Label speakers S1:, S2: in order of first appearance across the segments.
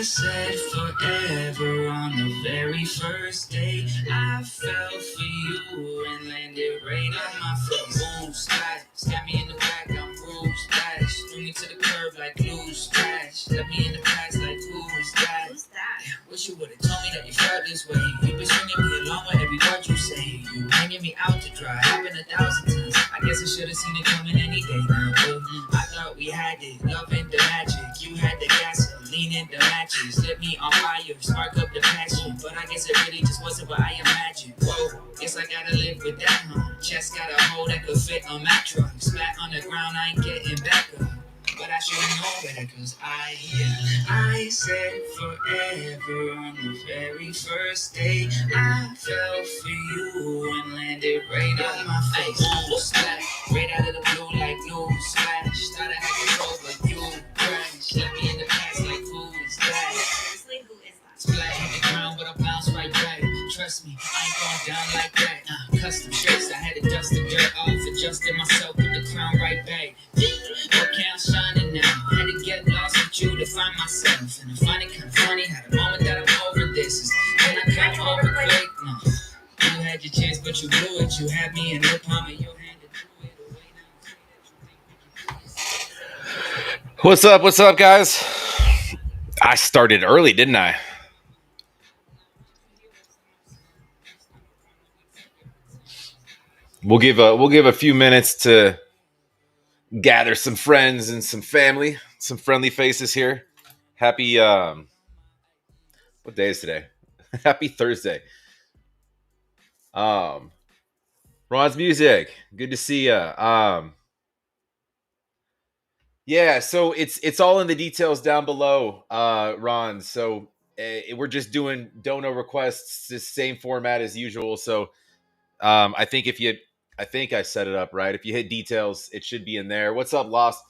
S1: I said forever on the very first day. I fell for you and landed right on my face. Boom, splash, stab me in the back, I'm bruised, splash. Threw me to the curb like loose trash. Left me in the past like who is that? Wish you would've told me that you felt this way. You been stringing me along with every word you say. You hanging me out to dry, happened 1,000 times. I guess I should've seen it coming any day now, but I thought we had it, loving the magic. You had the gasoline in the matches, lit me on fire, spark up the passion. But I guess it really just wasn't what I imagined. Whoa, guess I gotta live with that, huh? Chest got a hole that could fit on my truck. Spat on the ground, I ain't getting back up. But I should've known better, cause I said forever on the very first day. I fell for you and landed right on my face. Boom, splash, right out of the blue like news splash. Thought I had control, but you crashed. Left me in the past like who is that? Splash on the ground, but I bounce right back. Trust me, I ain't going down like that. Custom tricks, I had to dust the dirt off, adjusted myself, put the crown right back. Okay, I'm shining now. Had to get lost with you to find myself. And I find it kind of funny how the moment that I'm over this is when I come over quick. No, you had your chance, but you blew it. You had me in the palm of your hand.
S2: What's up? What's up, guys? I started early, didn't I? We'll give a few minutes to gather some friends and some family, some friendly faces here. Happy what day is today? Happy Thursday. Ron's Music, good to see ya. Yeah, so it's all in the details down below, Ron. So we're just doing dono requests, the same format as usual. So I think I think I set it up right. If you hit details, it should be in there. What's up, Lost?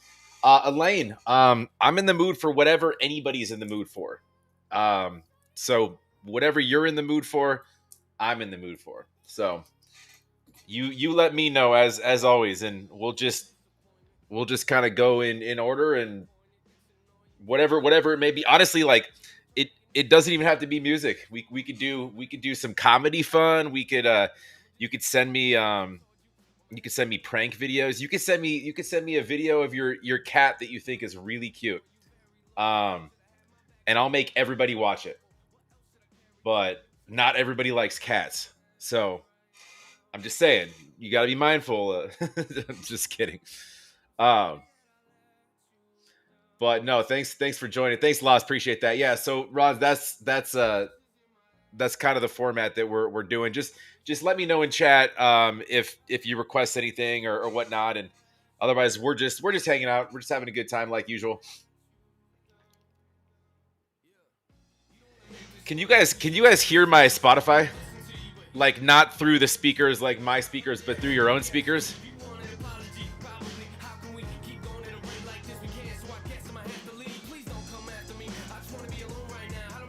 S2: Elaine, I'm in the mood for whatever anybody's in the mood for. So whatever you're in the mood for, I'm in the mood for. So you let me know as always, and we'll just kind of go in order and whatever it may be. Honestly, like it doesn't even have to be music. We could do some comedy fun. We could you could send me prank videos. You could send me a video of your cat that you think is really cute. And I'll make everybody watch it. But not everybody likes cats. So I'm just saying, you got to be mindful. I'm just kidding. But no, thanks for joining. Thanks, Lost. Appreciate that. Yeah. So, Ron, that's kind of the format that we're doing. Just let me know in chat if you request anything or whatnot, and otherwise we're just hanging out. We're just having a good time like usual. Can you guys hear my Spotify? Like not through the speakers, like my speakers, but through your own speakers?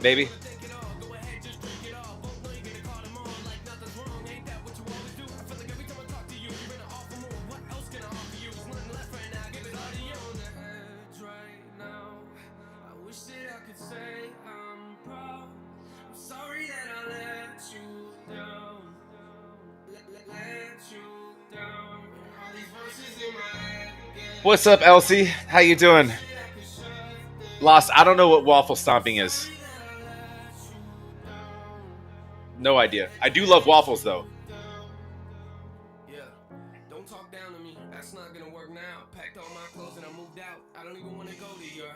S2: Maybe. What's up, Elsie? How you doing? Lost, I don't know what waffle stomping is. No idea. I do love waffles, though.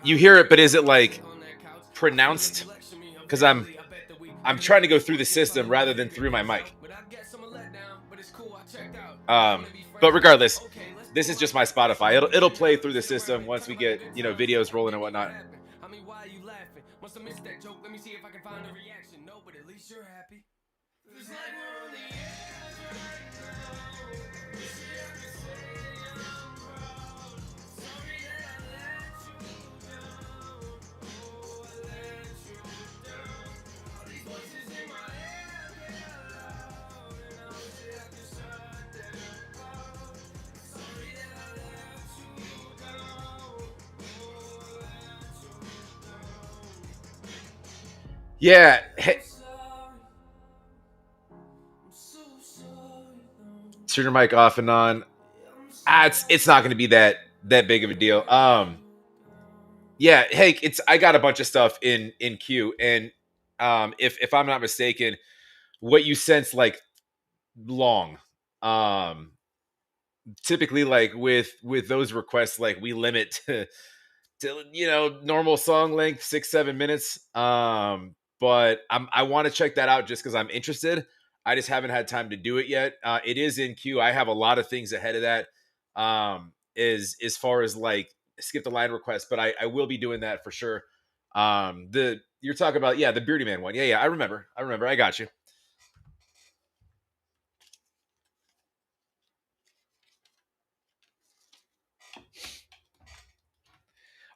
S2: You hear it, but is it like pronounced? Because I'm trying to go through the system rather than through my mic. But regardless, this is just my Spotify. It'll play through the system once we get videos rolling and whatnot. Yeah. Hey, turn your mic off and on. It's not going to be that big of a deal. Yeah. Hey, it's I got a bunch of stuff in queue, and if I'm not mistaken, what you sense like long. Um, typically, like with those requests, like we limit to normal song length 6-7 minutes. But I want to check that out just because I'm interested. I just haven't had time to do it yet. It is in queue. I have a lot of things ahead of that. Is as far as like skip the line request, but I will be doing that for sure. The you're talking about, yeah, the Beardy Man one. Yeah, I remember. I got you.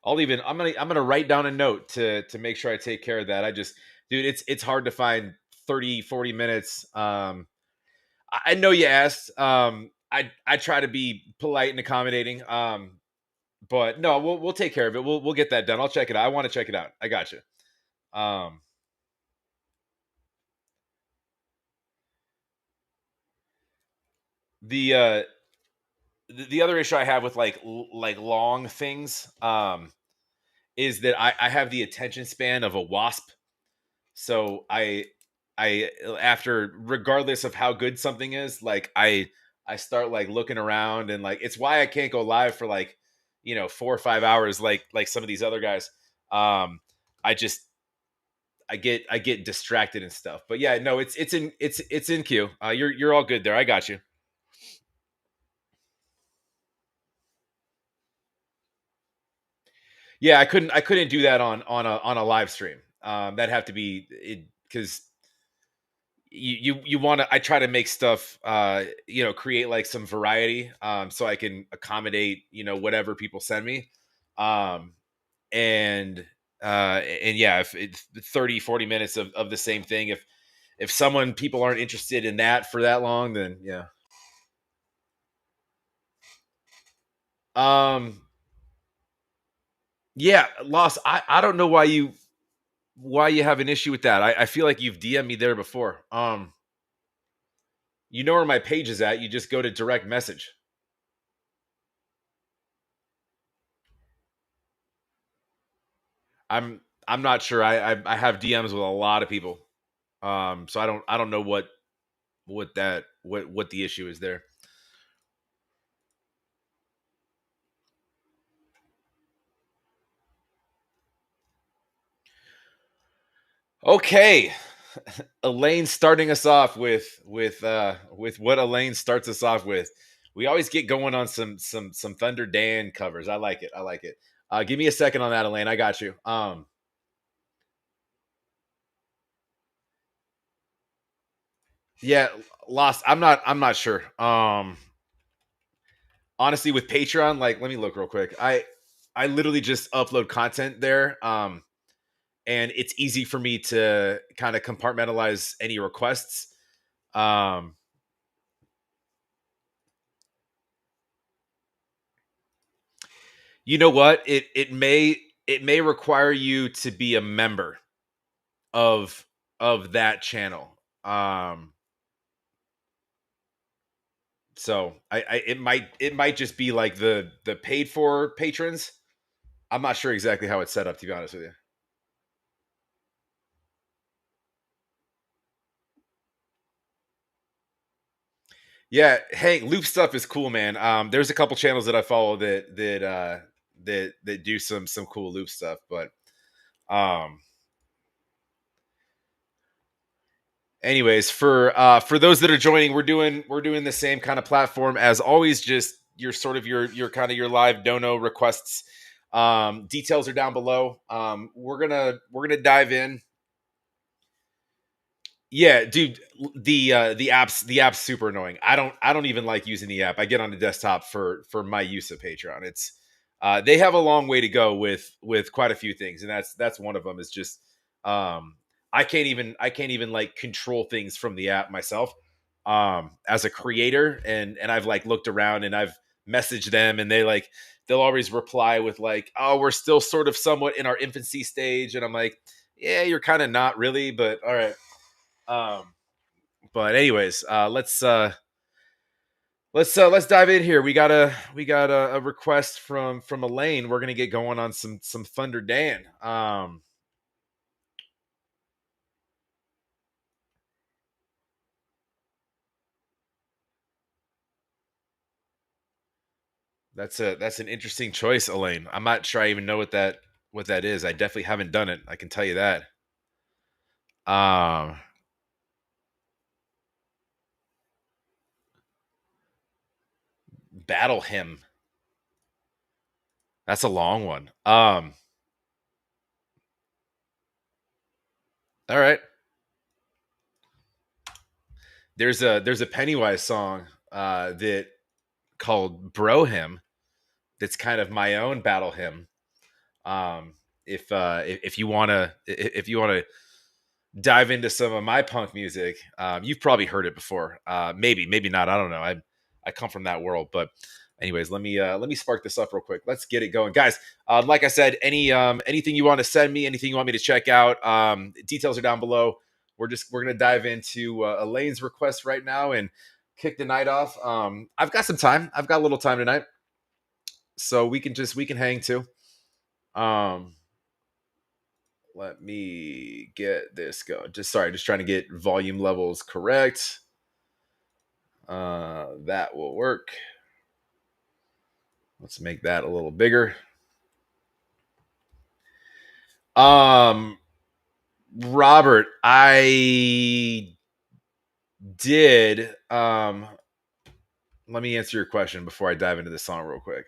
S2: I'm gonna write down a note to make sure I take care of that. I just, dude, it's hard to find 30-40 minutes. I know you asked. I try to be polite and accommodating. But no, we'll take care of it. We'll get that done. I'll check it out. I want to check it out. I got you. Um, the the other issue I have with like long things is that I have the attention span of a wasp. So I after, regardless of how good something is, like I start like looking around, and like it's why I can't go live for like 4 or 5 hours like some of these other guys. I just I get distracted and stuff. But yeah, no, it's in queue. You're all good there. I got you. Yeah, I couldn't do that on a live stream. That'd have to be it, because you want to, I try to make stuff create like some variety, so I can accommodate whatever people send me. um and and yeah, if it's 30-40 minutes of the same thing, if someone people aren't interested in that for that long, then yeah. um yeah, Lost, I don't know why you have an issue with that. I feel like you've DM'd me there before. You know where my page is at. You just go to direct message. I'm not sure. I have DMs with a lot of people. So I don't know what the issue is there. Okay. Elaine starting us off with what Elaine starts us off with. We always get going on some Thunder Dan covers. I like it. I like it. Give me a second on that, Elaine. I got you. Yeah, Lost. I'm not sure. Honestly, with Patreon, like, let me look real quick. I literally just upload content there. And it's easy for me to kind of compartmentalize any requests. Um, you know what? It may require you to be a member of that channel. Um, so it might just be like the paid for patrons. I'm not sure exactly how it's set up, to be honest with you. Yeah, hey, loop stuff is cool, man. There's a couple channels that I follow that do some cool loop stuff, but um anyways, for those that are joining, we're doing the same kind of platform as always, just your sort of your kind of your live dono requests. Details are down below. We're gonna dive in. Yeah, dude, the app's super annoying. I don't even like using the app. I get on the desktop for my use of Patreon. It's they have a long way to go with quite a few things, and that's one of them. Is just um I can't even like control things from the app myself as a creator, and I've like looked around and I've messaged them, and they'll always reply with like, "Oh, we're still sort of somewhat in our infancy stage," and I'm like, yeah, you're kind of not really, but all right. Um, but anyways, let's dive in here. We got a request from Elaine. We're gonna get going on some Thunder Dan. That's an interesting choice, Elaine. I'm not sure I even know what that is. I definitely haven't done it. I can tell you that. Um, Battle Hymn. That's a long one. All right. There's a Pennywise song that called Bro Hymn that's kind of my own battle hymn. Um, if you wanna dive into some of my punk music, you've probably heard it before. Maybe not. I don't know. I come from that world, but anyways, let me spark this up real quick. Let's get it going, guys. Like I said, anything you want to send me, anything you want me to check out, details are down below. We're gonna dive into Elaine's request right now and kick the night off. I've got some time. I've got a little time tonight, so we can hang too. Um, Let me get this going. Just trying to get volume levels correct. That will work. Let's make that a little bigger. Um, Robert, I did. Let me answer your question before I dive into the song real quick.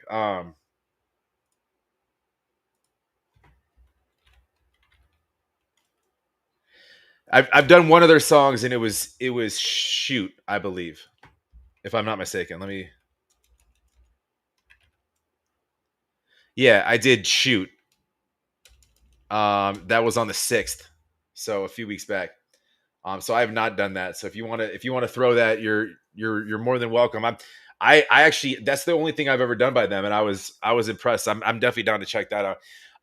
S2: I've done one of their songs and it was Shoot, I believe, if I'm not mistaken. Let me. Yeah, I did Shoot. That was on the 6th, so a few weeks back. So I have not done that. So if you wanna throw that, you're more than welcome. I actually that's the only thing I've ever done by them, and I was impressed. I'm definitely down to check that out.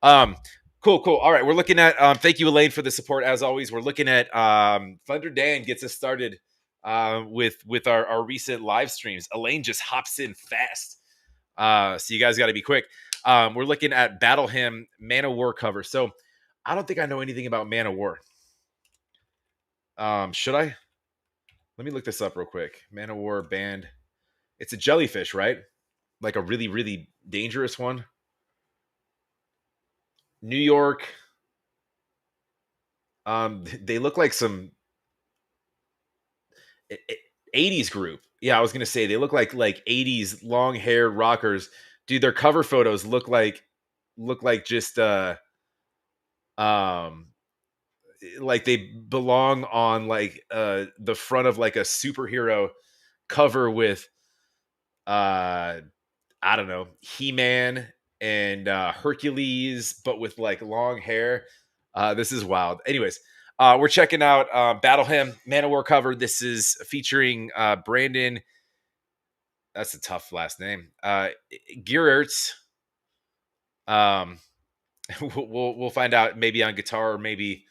S2: Um, cool. All right, we're looking at thank you, Elaine, for the support as always. We're looking at Thunder Dan gets us started with our recent live streams. Elaine just hops in fast. So you guys got to be quick. We're looking at Battle Hymn Man of War cover. So I don't think I know anything about Man of War. Should I? Let me look this up real quick. Man of War band. It's a jellyfish, right? Like a really, really dangerous one. New York. They look like some 80s group. Yeah, I was gonna say they look like 80s long haired rockers. Dude, their cover photos look like just um like they belong on like the front of like a superhero cover with uh I don't know, He-Man and Hercules, but with like long hair. This is wild. Anyways, we're checking out Battle Hymn Man of War cover. This is featuring Brandon. That's a tough last name. Geertz. Um, we'll find out maybe on guitar or maybe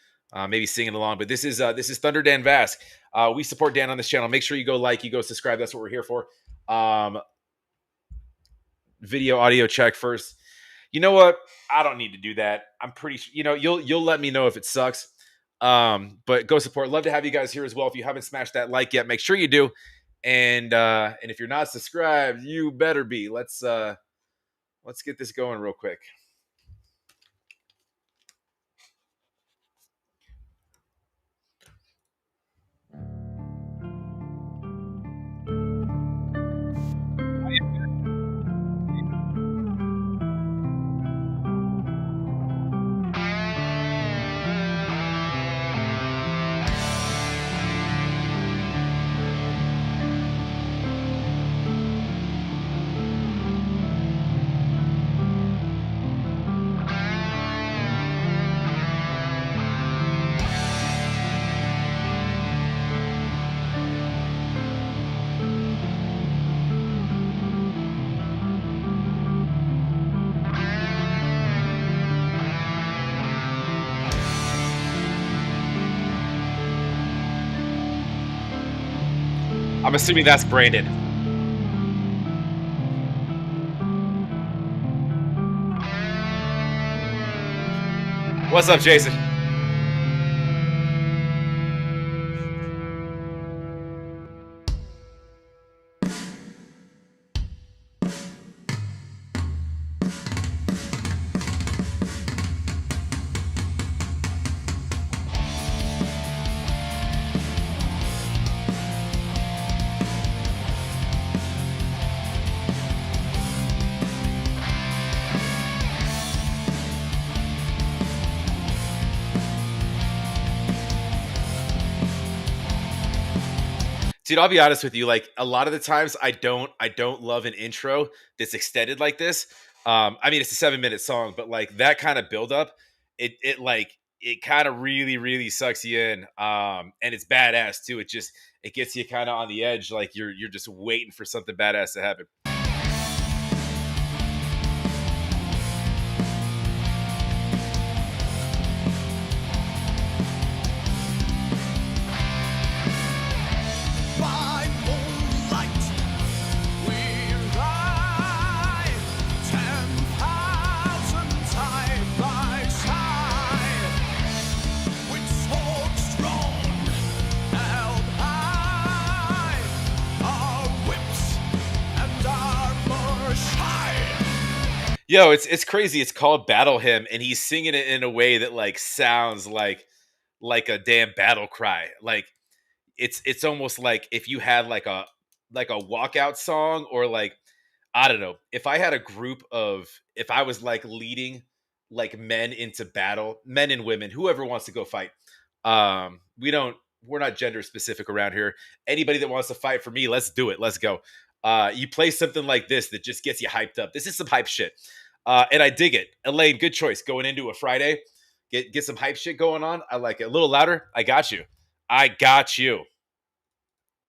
S2: singing along. But this is Thunder Dan Vask. We support Dan on this channel. Make sure you go like, you go subscribe. That's what we're here for. Video audio check first. You know what? I don't need to do that. I'm pretty sure, you'll let me know if it sucks. But go support. Love to have you guys here as well. If you haven't smashed that like yet, make sure you do. And if you're not subscribed, you better be. Let's get this going real quick. I'm assuming that's Brandon. What's up, Jason? Dude, I'll be honest with you. Like a lot of the times, I don't love an intro that's extended like this. I mean, it's a 7 minute song, but like that kind of build up, it kind of really sucks you in. And it's badass too. It gets you kind of on the edge, like you're just waiting for something badass to happen.
S1: By moonlight, we ride 10,000 side by side, with swords drawn, held high, our whips and armor shine.
S2: Yo, it's crazy. It's called Battle Hymn, and he's singing it in a way that like sounds like a damn battle cry. Like it's almost like if you had like a walkout song, or like I don't know, if I had a group of, if I was like leading like men into battle, men and women, whoever wants to go fight. We're not gender specific around here. Anybody that wants to fight for me, let's do it. Let's go. You play something like this that just gets you hyped up. This is some hype shit. And I dig it. Elaine, good choice going into a Friday. Get some hype shit going on. I like it. A little louder. I got you. I got you.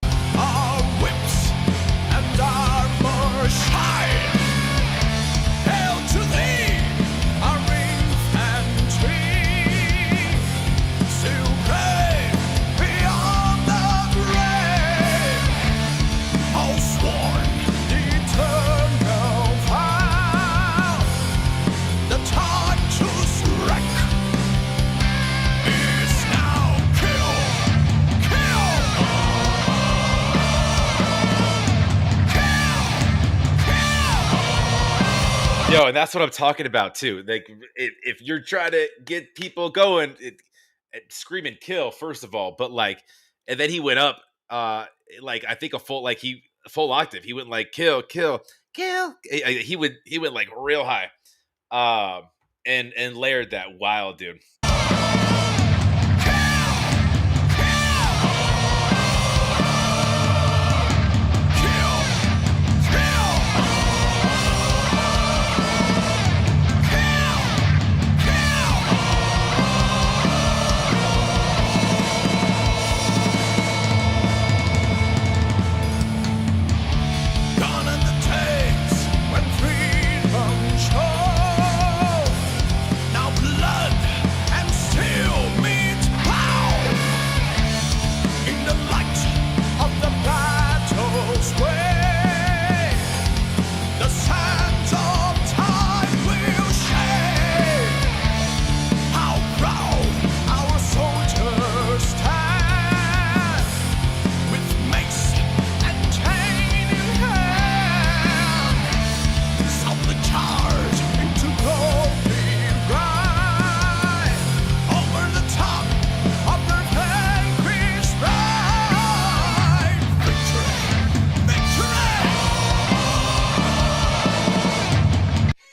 S1: Our whips and armor shine. Hail to thee, our infantry, still brave beyond the grave. All sworn eternal vow. The time to strike is now. Kill,
S2: Yo, and that's what I'm talking about too. Like, if you're trying to get people going, scream and kill first of all, but like, and then he went up, like I think a full octave. He went like kill, kill, kill. He went like real high, and layered that wild, dude.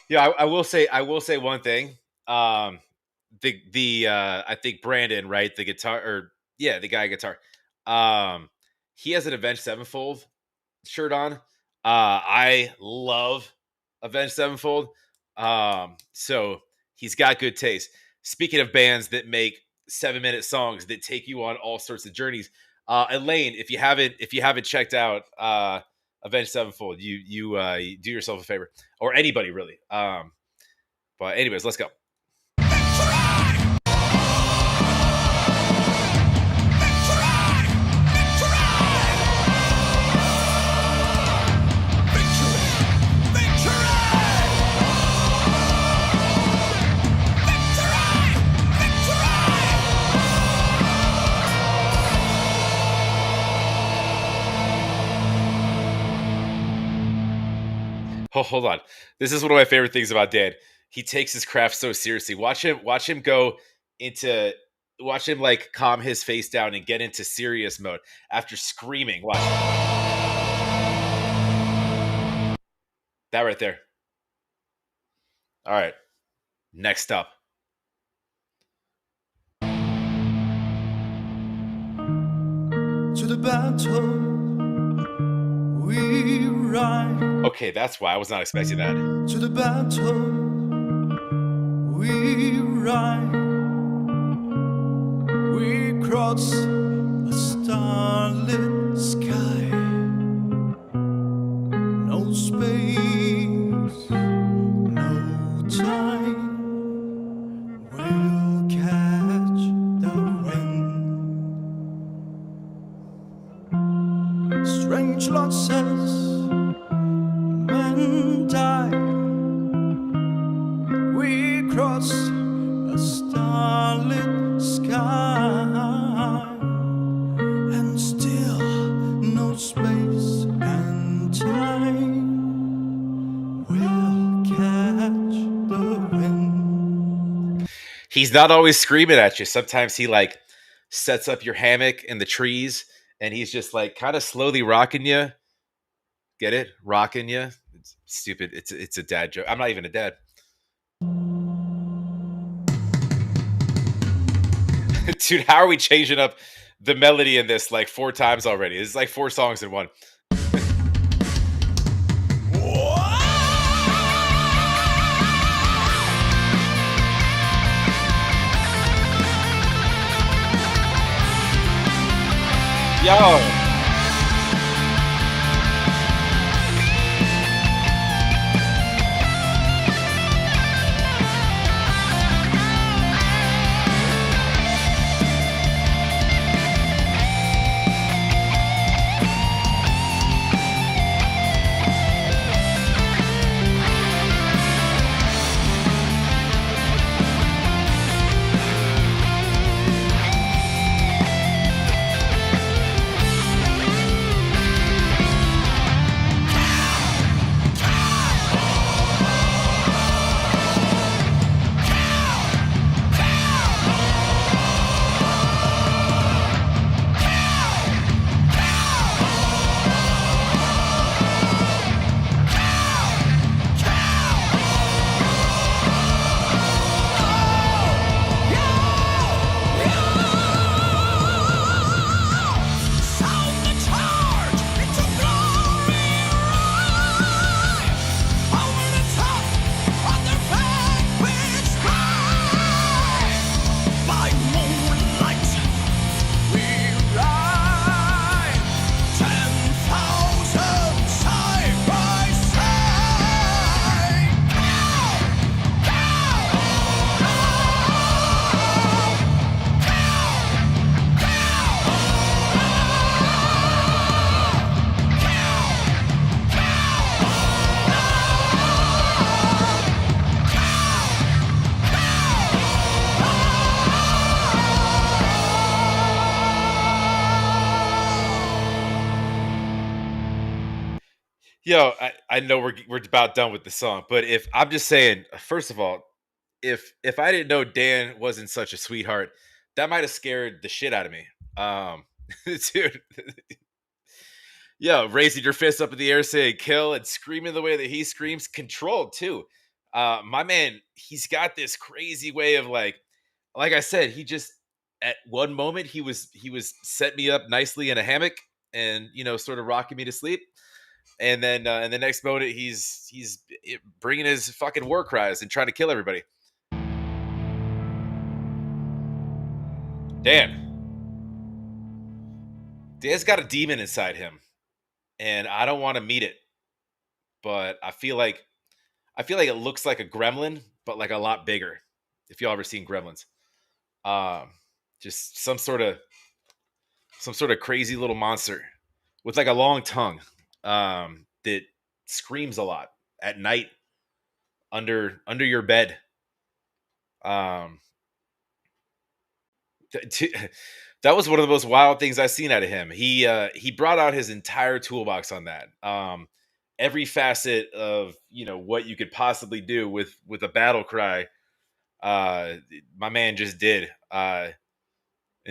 S2: Yeah, I will say one thing. The I think Brandon, right, the guitar, or yeah, the guy guitar. Um, he has an Avenged Sevenfold shirt on. I love Avenged Sevenfold. So he's got good taste. Speaking of bands that make 7 minute songs that take you on all sorts of journeys, Elaine, if you haven't checked out Avenged Sevenfold, you do yourself a favor, or anybody really. But anyways, let's go. hold on. This is one of my favorite things about Dan. He takes his craft so seriously. Watch him go into watch him like calm his face down and get into serious mode after screaming. Watch that right there. All right. Next up.
S1: To the battle we ride.
S2: Okay, that's why I was not expecting that.
S1: To the battle we ride. We cross a starlit sky. No space, no time. We'll catch the wind. Strange losses, men die. We cross a starlit sky, and still no space and time. We'll catch the wind.
S2: He's not always screaming at you. Sometimes he like sets up your hammock in the trees and he's just like kind of slowly rocking you. Get it? Rocking you. It's stupid. It's a dad joke. I'm not even a dad. Dude, how are we changing up the melody in this like 4 times already? It's like 4 songs in one. Yo. Yo, I know we're about done with the song, but if I'm just saying, first of all, if I didn't know Dan wasn't such a sweetheart, that might have scared the shit out of me. Dude, yo, raising your fist up in the air saying kill and screaming the way that he screams, controlled too. My man, he's got this crazy way of like I said, he just at one moment he was setting me up nicely in a hammock and sort of rocking me to sleep. And then in the next moment, he's bringing his fucking war cries and trying to kill everybody. Dan's got a demon inside him, and I don't want to meet it. But I feel like it looks like a gremlin, but like a lot bigger. If y'all ever seen Gremlins, just some sort of crazy little monster with like a long tongue that screams a lot at night under your bed. Um, that was one of the most wild things I've seen out of him. He brought out his entire toolbox on that. every facet of what you could possibly do with a battle cry. Uh, my man just did. And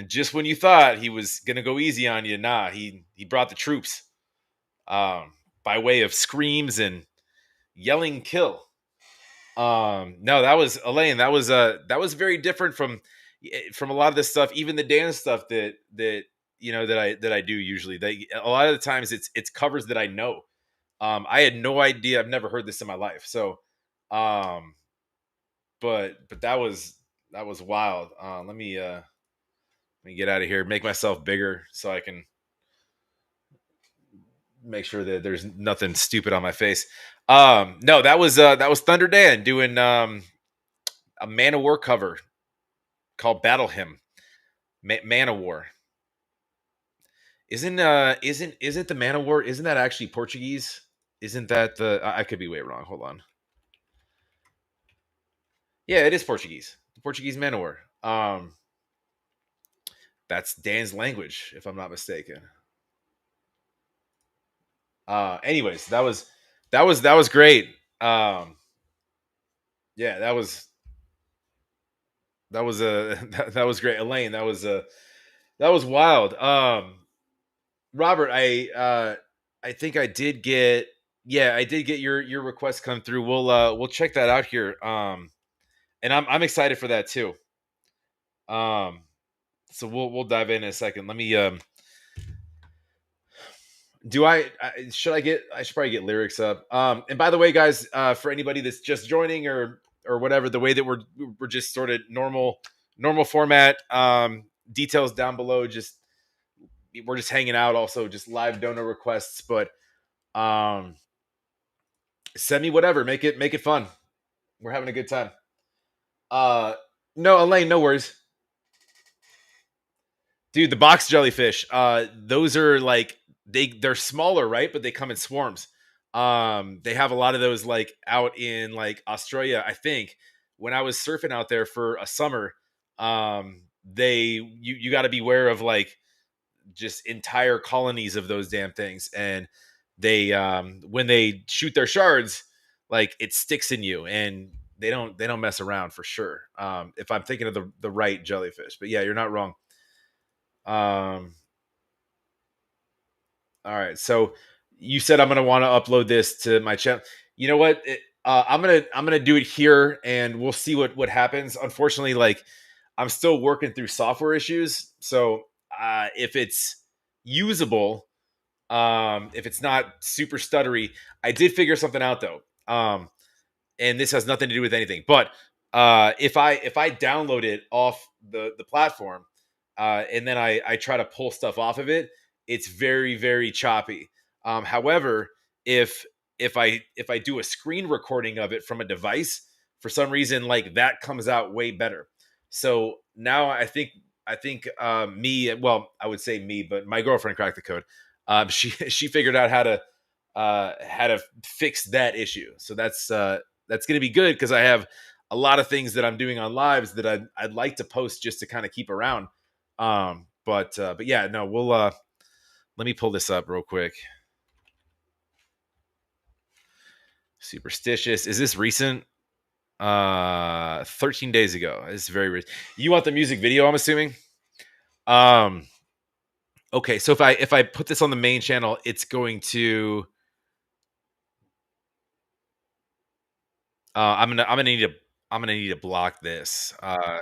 S2: just when you thought he was gonna go easy on you, nah, he brought the troops. By way of screams and yelling kill. No, that was Elaine. That was very different from a lot of this stuff, even the dance stuff that I do usually. A lot of the times it's covers that I know. I had no idea. I've never heard this in my life. So, um, but that was wild. Let me get out of here. Make myself bigger so I can make sure that there's nothing stupid on my face. No, that was Thunder Dan doing a Man of War cover called Battle Hymn. Man of War. Isn't the Man of War? Isn't that actually Portuguese? Isn't that the? I could be way wrong. Hold on. Yeah, it is Portuguese. The Portuguese Man of War. That's Dan's language, if I'm not mistaken. Anyways, that was great. Yeah, that was great, Elaine. That was wild. Robert, I think I did get, yeah, I did get your request come through. We'll check that out here. And I'm excited for that too. Um, so we'll dive in a second. Let me do I should probably get lyrics up. And by the way, guys, for anybody that's just joining or whatever, the way that we're just sort of normal format. Details down below. Just we're just hanging out. Also, just live donor requests, but um, send me whatever. Make it fun. We're having a good time. Uh, no, Elaine, no worries. Dude, the box jellyfish, those are like they're smaller, right? But they come in swarms. They have a lot of those like out in like Australia, I think. When I was surfing out there for a summer, you got to beware of like just entire colonies of those damn things, and they when they shoot their shards, like it sticks in you, and they don't mess around for sure. If I'm thinking of the right jellyfish, but yeah, you're not wrong. Um, all right. So you said I'm gonna want to upload this to my channel. You know what? I'm gonna do it here, and we'll see what happens. Unfortunately, like I'm still working through software issues, so if it's usable, if it's not super stuttery, I did figure something out though. And this has nothing to do with anything. But if I download it off the platform, and then I try to pull stuff off of it, it's very very choppy. However, if if I do a screen recording of it from a device, for some reason like that comes out way better. So now I think me, well, I would say me, but my girlfriend cracked the code. She figured out how to fix that issue. So that's going to be good because I have a lot of things that I'm doing on lives that I'd like to post just to kind of keep around. But yeah, no, we'll let me pull this up real quick. Superstitious. Is this recent? 13 days ago. It's very recent. You want the music video, I'm assuming? Um okay, so if I put this on the main channel, it's going to I'm gonna need to block this. I'm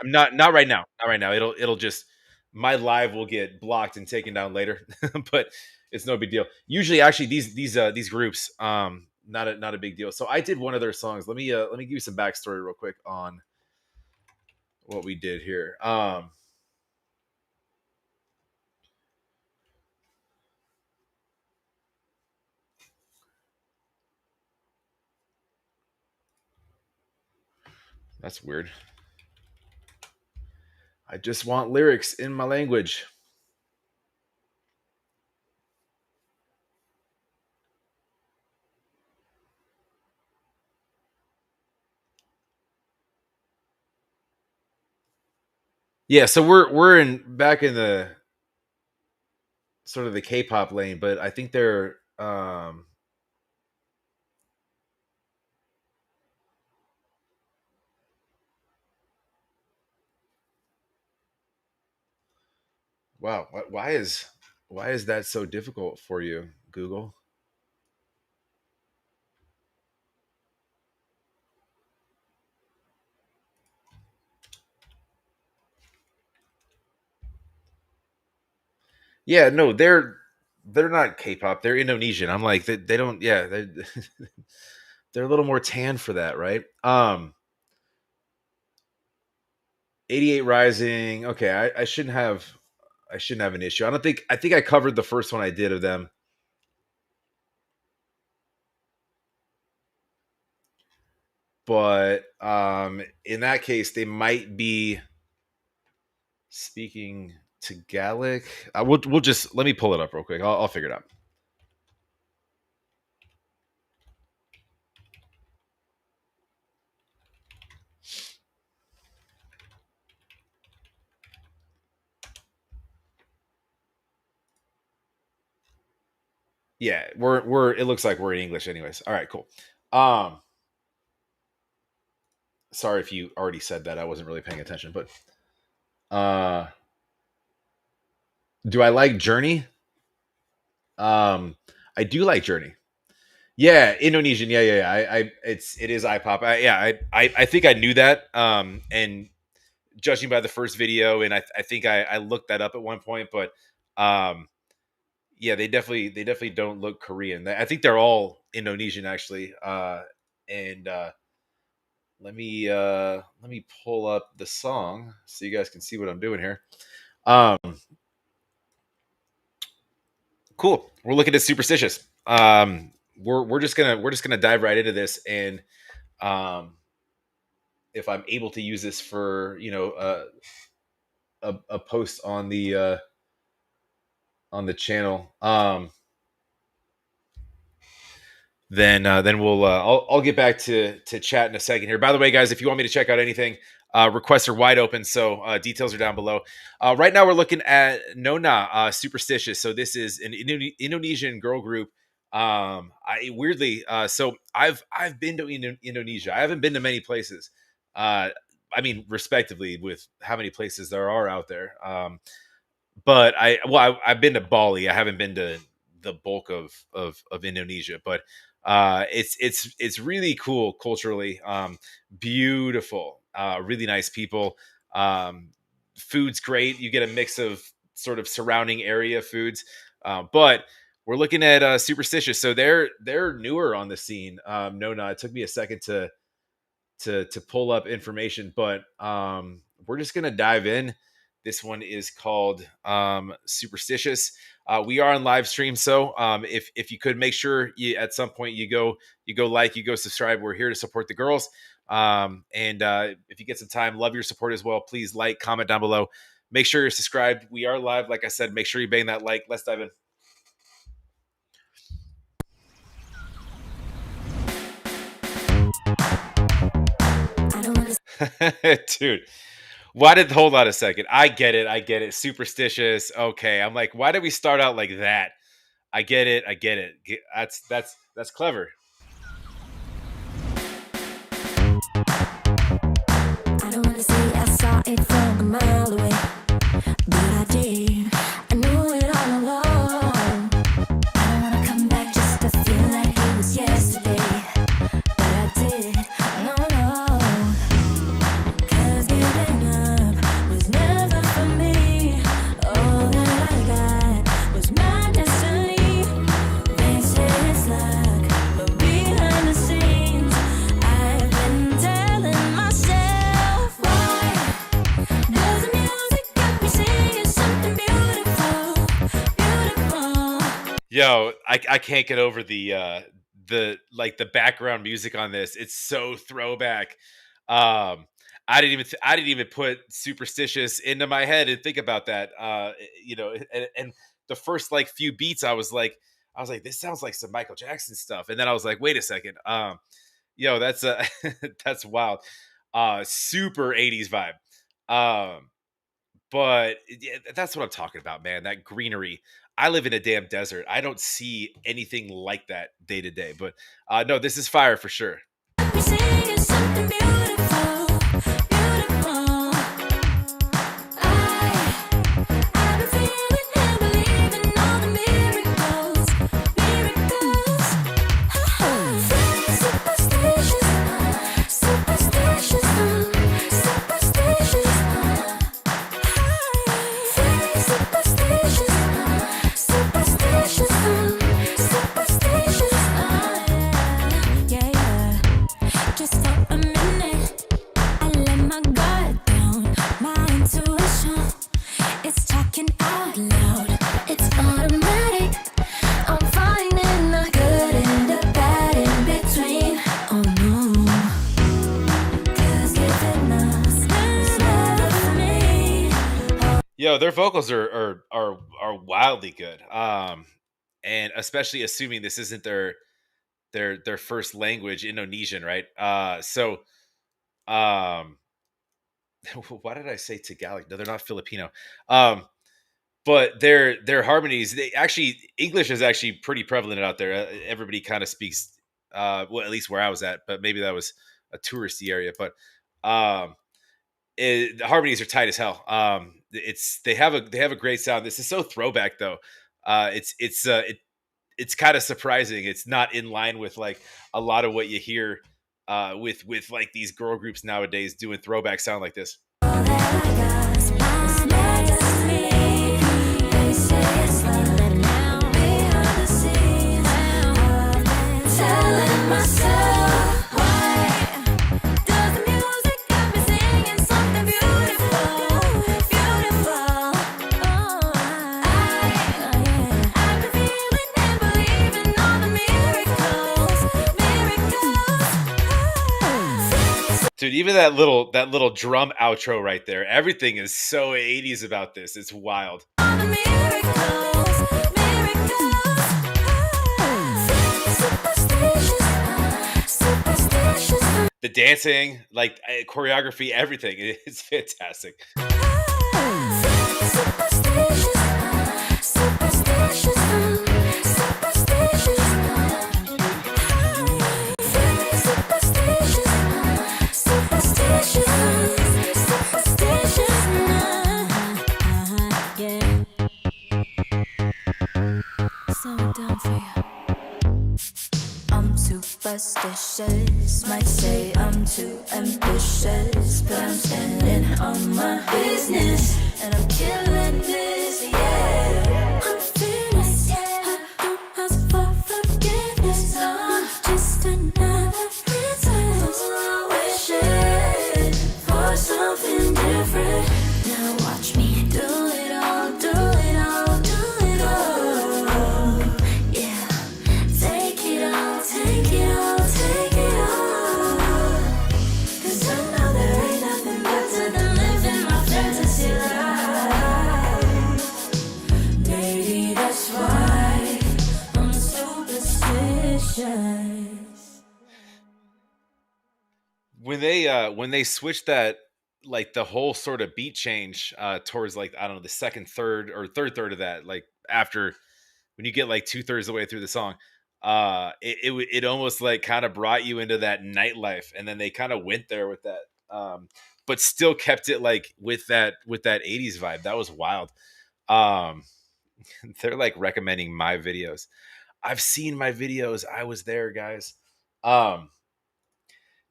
S2: not right now. Not right now. It'll just my live will get blocked and taken down later, but it's no big deal. Usually, actually, these groups, not a big deal. So I did one of their songs. Let me give you some backstory real quick on what we did here. That's weird. I just want lyrics in my language. Yeah, so we're in back in the sort of the K-pop lane, but I think they're Wow. Why is that so difficult for you, Google? Yeah, no, they're not K-pop. They're Indonesian. I'm like they don't. Yeah, they're a little more tan for that, right? 88 Rising. Okay, I shouldn't have an issue. I think I covered the first one I did of them, but in that case they might be speaking Tagalog. We'll just let me pull it up real quick. I'll figure it out. Yeah, we're it looks like we're in English anyways. All right, cool. Um Sorry if you already said that. I wasn't really paying attention, but uh do I like Journey? I do like Journey. Yeah, Indonesian. Yeah, yeah, yeah. It is iPop. I think I knew that. And judging by the first video, and I think I looked that up at one point, but um, yeah, they definitely don't look Korean. I think they're all Indonesian actually. And let me pull up the song so you guys can see what I'm doing here. Um, cool. We're looking at Superstitious. We're just gonna dive right into this, and um, if I'm able to use this for a post on the channel, then I'll get back to chat in a second here. By the way, guys, if you want me to check out anything, requests are wide open, so details are down below. Right now, we're looking at Nona Superstitious. So this is an Indonesian girl group. I weirdly, so I've been to Indonesia. I haven't been to many places. I mean, respectively, with how many places there are out there. But I've been to Bali. I haven't been to the bulk of Indonesia, but it's really cool culturally. Beautiful, really nice people. Food's great. You get a mix of sort of surrounding area foods, but we're looking at Superstitious. So they're newer on the scene. No, no, it took me a second to pull up information, but we're just gonna dive in. This one is called Superstitious. We are on live stream, so if you could make sure you at some point you go like, you go subscribe. We're here to support the girls, and if you get some time, love your support as well. Please like, comment down below. Make sure you're subscribed. We are live, like I said. Make sure you bang that like. Let's dive in, dude. Hold on a second. I get it. Superstitious. Okay. I'm like, why did we start out like that? I get it. That's clever. I don't wanna say I saw it from a mile away, but I did. I knew it all along. I don't wanna come back just to feel like it was yesterday, but I did. No, no. 'Cause giving up was never for me. All that I got was my destiny. They say it's luck, but behind the scenes, I've been telling myself, why does the music got me singing something beautiful, beautiful? Yo, I can't get over the background music on this. It's so throwback. I didn't even put Superstitious into my head and think about that. And the first like few beats, I was like, this sounds like some Michael Jackson stuff, and then I was like, wait a second, that's that's wild, super 80s vibe. But yeah, that's what I'm talking about, man. That greenery. I live in a damn desert. I don't see anything like that day to day. But no, this is fire for sure. Yo, their vocals are wildly good. And especially assuming this isn't their first language, Indonesian, right? Um why did I say Tagalog? No, they're not Filipino. Um but their harmonies, they actually, English is actually pretty prevalent out there. Everybody kind of speaks, well, at least where I was at, but maybe that was a touristy area. But um the harmonies are tight as hell. It's they have a great sound. This is so throwback though. It's kind of surprising. It's not in line with like a lot of what you hear with like these girl groups nowadays doing throwback sound like this. Dude, even that little drum outro right there, everything is so 80s about this. It's wild. The dancing, like choreography, everything. It's fantastic.
S1: I'm superstitious, might say I'm too ambitious, but I'm standing on my business, and I'm killing this, yeah. I'm fearless, I don't ask for forgiveness, I'm just another princess, wishing for something different. Now watch me do it all, do it all, do it all, yeah. Take it all, take it all, take it all. 'Cause I know there ain't nothing better than living my fantasy life. Maybe that's why I'm superstitious.
S2: When they switch that, like the whole sort of beat change towards like, I don't know, the second third or third of that, like after, when you get like 2/3 of the way through the song, it almost like kind of brought you into that nightlife, and then they kind of went there with that, but still kept it like with that 80s vibe. That was wild. um they're like recommending my videos. I've seen my videos. I was there, guys. um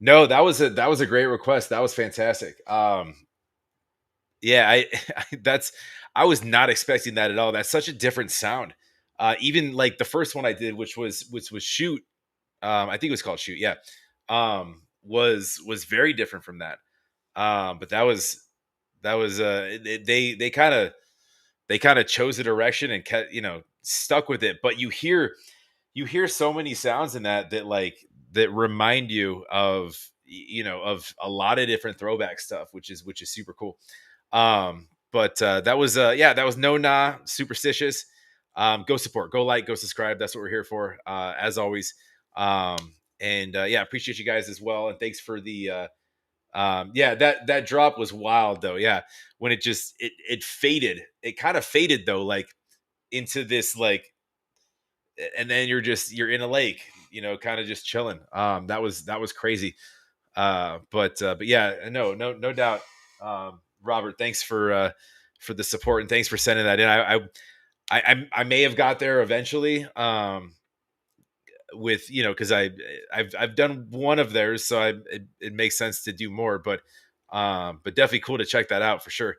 S2: no, that was a great request. That was fantastic. Yeah, that's, I was not expecting that at all. That's such a different sound. Even like the first one I did, which was shoot. I think it was called shoot. Yeah. Was very different from that. But they kind of chose a direction and kept, stuck with it. But you hear so many sounds in that like that remind you of, of a lot of different throwback stuff, which is super cool. But that was yeah, that was No Nah Superstitious. Go support, go like, go subscribe. That's what we're here for, as always. And yeah, appreciate you guys as well, and thanks for the yeah, that drop was wild though. Yeah, when it faded, it kind of faded though, like into this like, and then you're in a lake, kind of just chilling. That was crazy. But yeah, no doubt. Robert, thanks for the support, and thanks for sending that in. I may have got there eventually, with, because I've done one of theirs, so it makes sense to do more. But definitely cool to check that out for sure.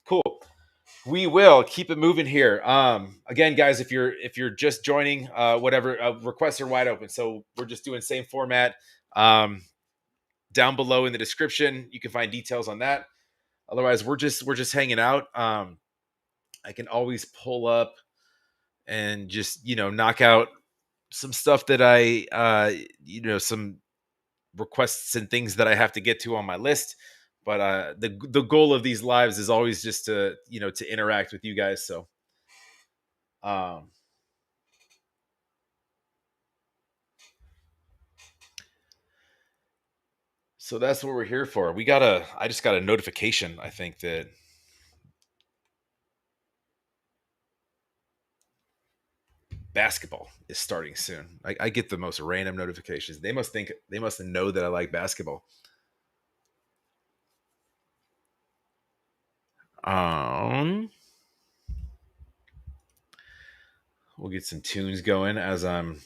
S2: Cool. We will keep it moving here. Again, guys, if you're just joining, whatever, requests are wide open. So we're just doing same format. Down below in the description, you can find details on that. Otherwise, we're just hanging out. I can always pull up and just, knock out some stuff that some requests and things that I have to get to on my list. But the goal of these lives is always just to to interact with you guys. So um, so that's what we're here for. I just got a notification. I think that basketball is starting soon. I get the most random notifications. They must know that I like basketball. Um, we'll get some tunes going as I'm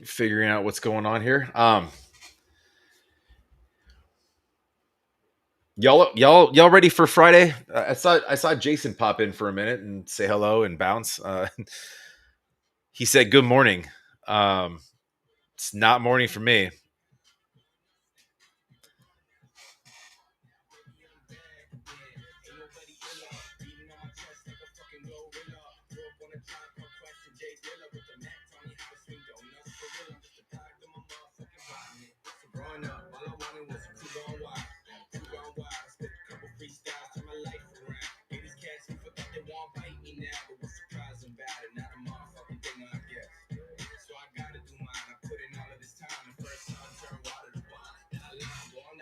S2: figuring out what's going on here. Y'all ready for Friday? I saw Jason pop in for a minute and say hello and bounce. He said good morning. Um, it's not morning for me.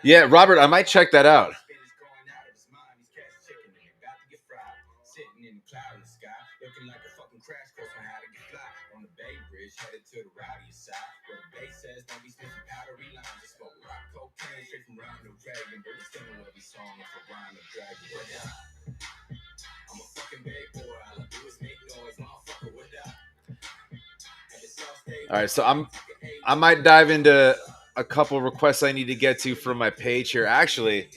S2: Yeah, Robert, I might check that out. All right, so I might dive into a couple requests I need to get to from my page here. Actually,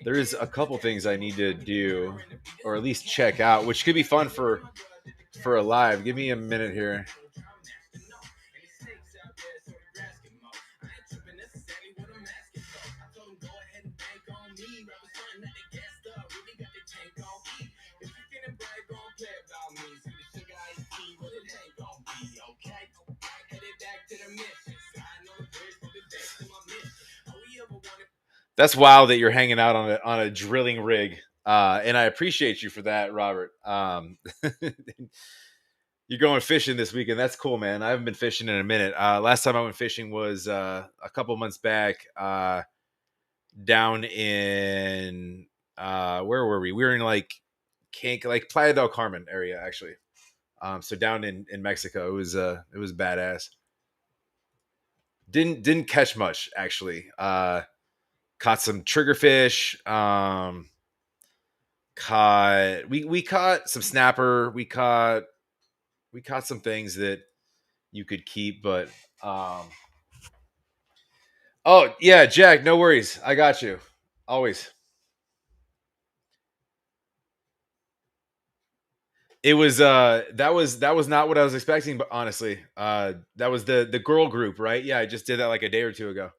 S2: there is a couple things I need to do, or at least check out, which could be fun for a live. Give me a minute here. That's wild that you're hanging out on a drilling rig, and I appreciate you for that, Robert. You're going fishing this weekend. That's cool, man. I haven't been fishing in a minute. Last time I went fishing was a couple months back, down in where were we? We were in like like Playa del Carmen area, actually. So down in Mexico, it was badass. Didn't catch much actually. Caught some triggerfish. Caught we caught some snapper. We caught some things that you could keep, but oh yeah, Jack, no worries. I got you. Always. It was that was not what I was expecting, but honestly. That was the girl group, right? Yeah, I just did that like a day or two ago.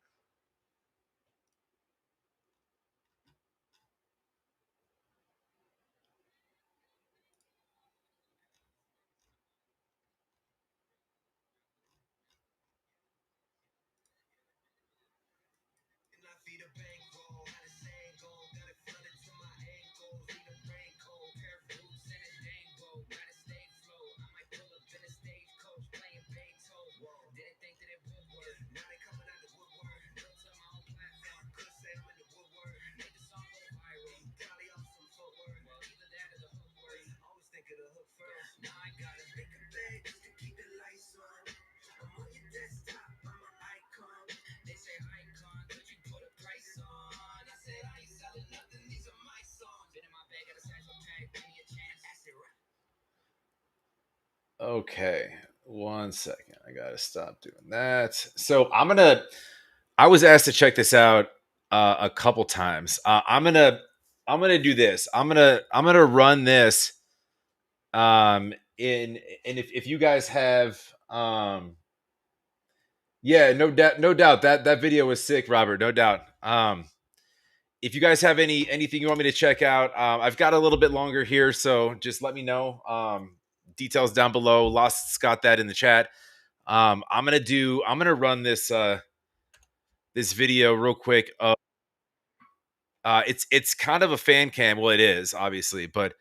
S2: Okay. One second. I gotta stop doing that. So I was asked to check this out a couple times. I'm gonna do this. I'm gonna run this. In and if you guys have yeah, no doubt that video was sick, Robert. No doubt. If you guys have anything you want me to check out, I've got a little bit longer here, so just let me know. Details down below. Lost's got that in the chat. I'm gonna run this this video real quick. It's kind of a fan cam. Well, it is obviously, but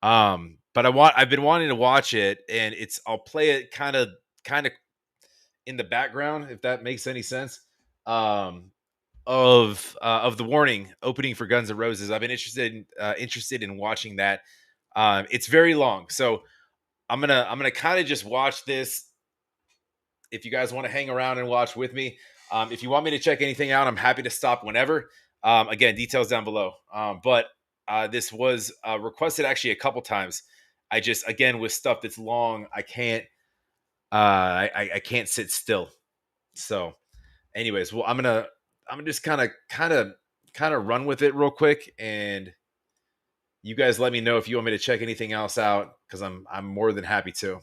S2: I've been wanting to watch it, and I'll play it kind of in the background, if that makes any sense. Of the warning opening for Guns N' Roses. I've been interested in watching that. It's very long, so I'm gonna kind of just watch this. If you guys want to hang around and watch with me, if you want me to check anything out, I'm happy to stop whenever. Again, details down below. But this was requested actually a couple times. I just, again, with stuff that's long, I can't I can't sit still. So, anyways, well, I'm gonna just kind of run with it real quick, and you guys let me know if you want me to check anything else out, because I'm more than happy to.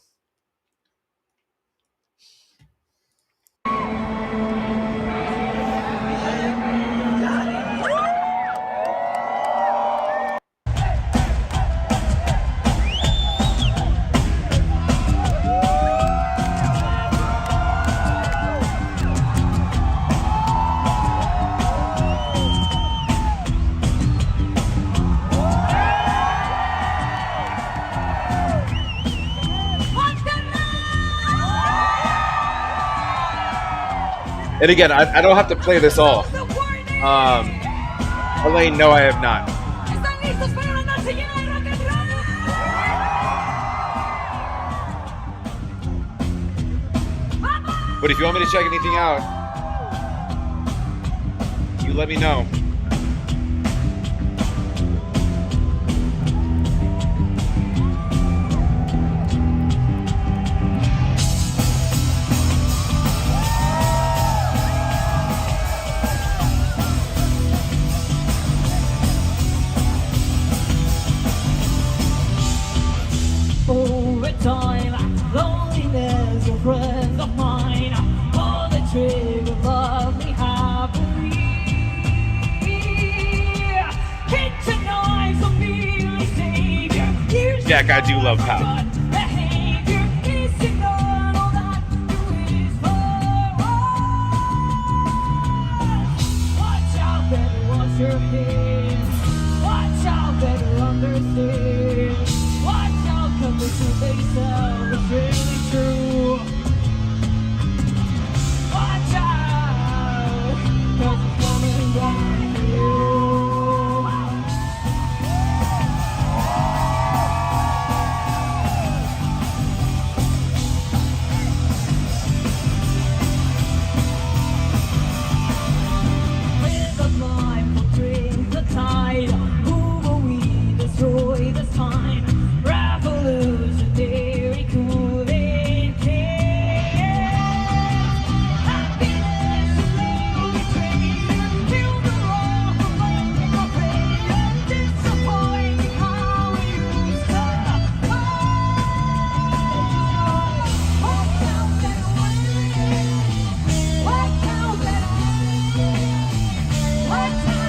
S2: And again, I don't have to play this all. Elaine, no, I have not. But if you want me to check anything out, you let me know.
S1: Over time, loneliness, a friend of mine, all the trigger love me happily. Hit the knives of me, savior.
S2: Jack, I do love power. Your head. Watch out, better understand. Watch out, come to face out, it's really true. Watch out, cause it's coming back to you. Who will we destroy this time? Revolutionary, cool and care. Happiness will betray. Feel the wrong of like a prayer. Disappointing how we used to Watch out that way. Watch out that way. Watch out.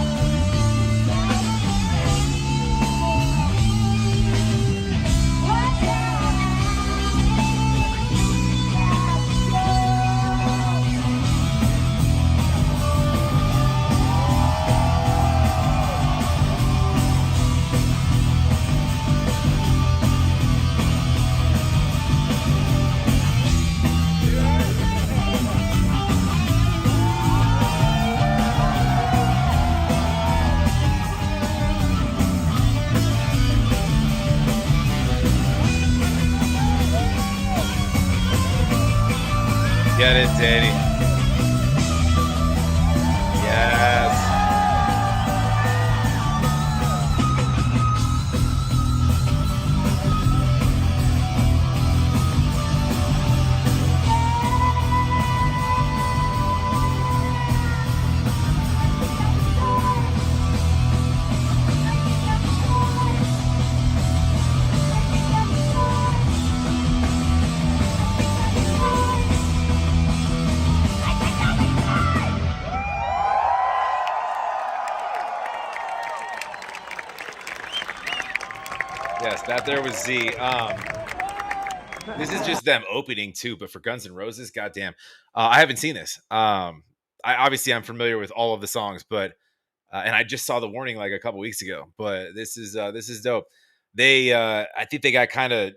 S2: Get it, Danny. Yes. That there was Z. This is just them opening too, but for Guns N' Roses, goddamn, I haven't seen this. I'm familiar with all of the songs, but and I just saw the warning like a couple weeks ago. But this is dope. They I think they got kind of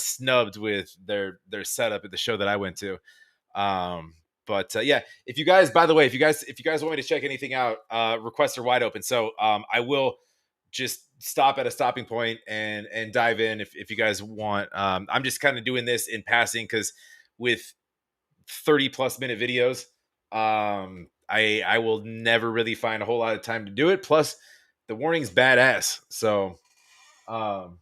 S2: snubbed with their setup at the show that I went to. Yeah, if you guys, by the way, if you guys want me to check anything out, requests are wide open. So I will just stop at a stopping point and dive in if you guys want. I'm just kind of doing this in passing because with 30 plus minute videos, I will never really find a whole lot of time to do it. Plus, the warning's badass. So I'm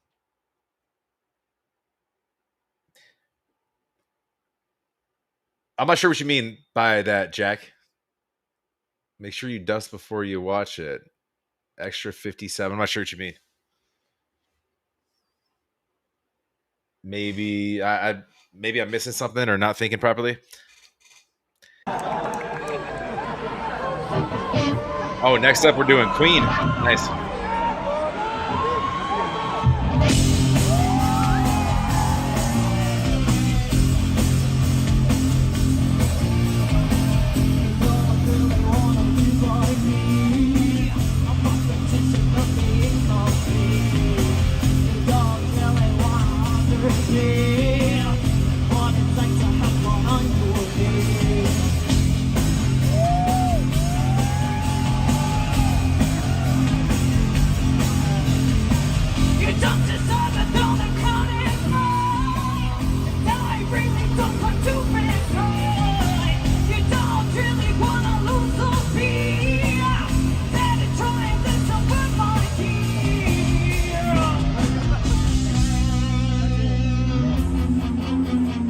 S2: not sure what you mean by that, Jack. Make sure you dust before you watch it. Extra 57. I'm not sure what you mean. Maybe I'm missing something or not thinking properly. Oh, next up we're doing Queen. Nice.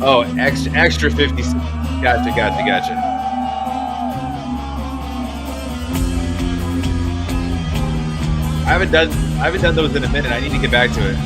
S2: Oh, extra 50. Gotcha. I haven't done those in a minute. I need to get back to it.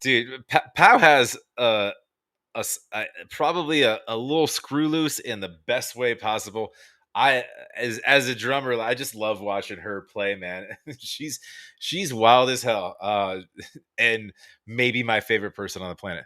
S2: Dude, Pow has probably a little screw loose in the best way possible. I as a drummer, I just love watching her play, man. she's wild as hell, and maybe my favorite person on the planet.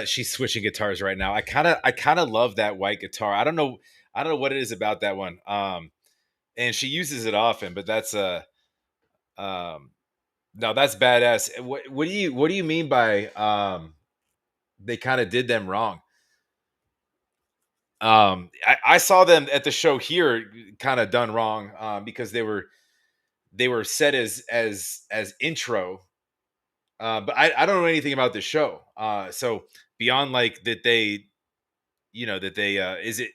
S2: she's switching guitars right now. I kind of love that white guitar. I don't know what it is about that one. And she uses it often, but that's um no, that's badass. What do you mean by they kind of did them wrong? I saw them at the show here kind of done wrong because they were set as intro. But I don't know anything about the show. So beyond like that they is it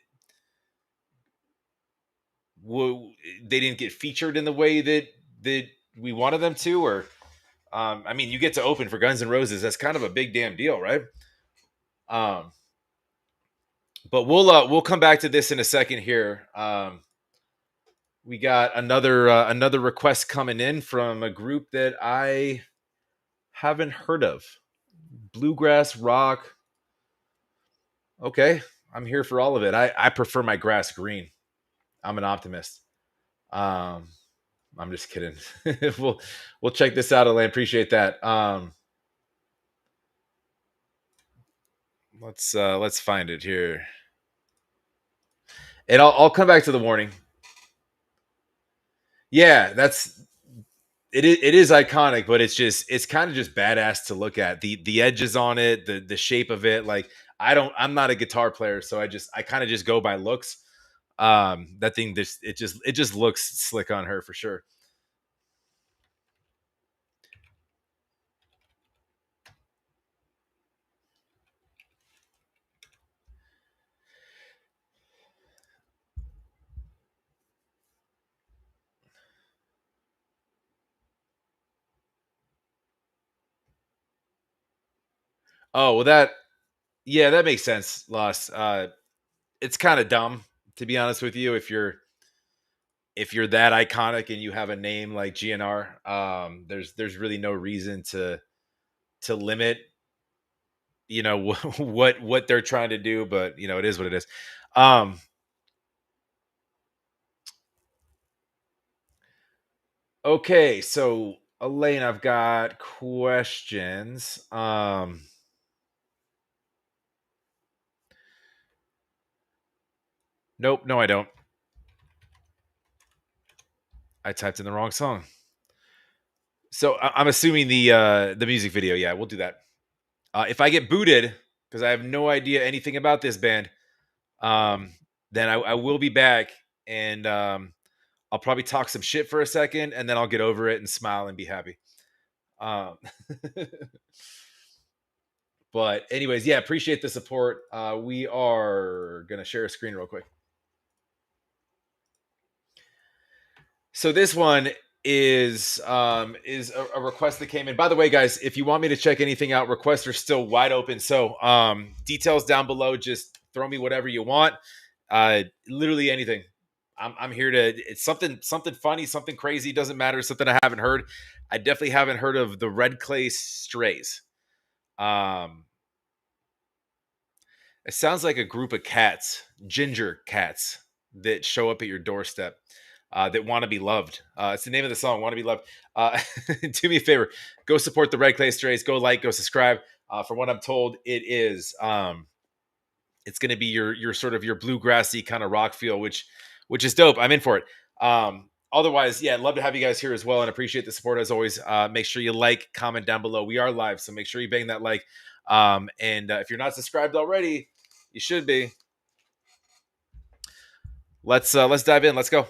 S2: they didn't get featured in the way that we wanted them to, or I mean, you get to open for Guns N' Roses. That's kind of a big damn deal, right? Um, but we'll come back to this in a second here. We got another request coming in from a group that I haven't heard of. Bluegrass rock. Okay, I'm here for all of it. I prefer my grass green. I'm an optimist. Um, I'm just kidding. we'll check this out, Elaine. Appreciate that. Let's find it here, and I'll come back to the warning. Yeah, it is iconic, but it's kind of just badass to look at. The edges on it, the shape of it. Like I'm not a guitar player, so I kind of just go by looks. That thing it just looks slick on her for sure. Oh well, that makes sense, Lost. It's kind of dumb, to be honest with you, if you're that iconic and you have a name like GNR. There's really no reason to limit what they're trying to do, but it is what it is. Um, okay, so Elaine, I've got questions. Nope, no, I don't. I typed in the wrong song. So I'm assuming the music video. Yeah, we'll do that. If I get booted because I have no idea anything about this band, um, then I will be back, and I'll probably talk some shit for a second, and then I'll get over it and smile and be happy. Um, but anyways, yeah, appreciate the support. We are gonna share a screen real quick. So this one is a request that came in. By the way, guys, if you want me to check anything out, requests are still wide open. So details down below. Just throw me whatever you want. Literally anything. I'm here to. It's something funny, something crazy. Doesn't matter. Something I haven't heard. I definitely haven't heard of the Red Clay Strays. It sounds like a group of cats, ginger cats, that show up at your doorstep. That want to be loved. It's the name of the song, "Want to Be Loved." Do me a favor, go support the Red Clay Strays. Go like, go subscribe. From what I'm told, it's going to be your sort of your bluegrassy kind of rock feel, which is dope. I'm in for it. Otherwise, yeah, I'd love to have you guys here as well, and appreciate the support as always. Make sure you like, comment down below. We are live, so make sure you bang that like. And if you're not subscribed already, you should be. Let's dive in. Let's go.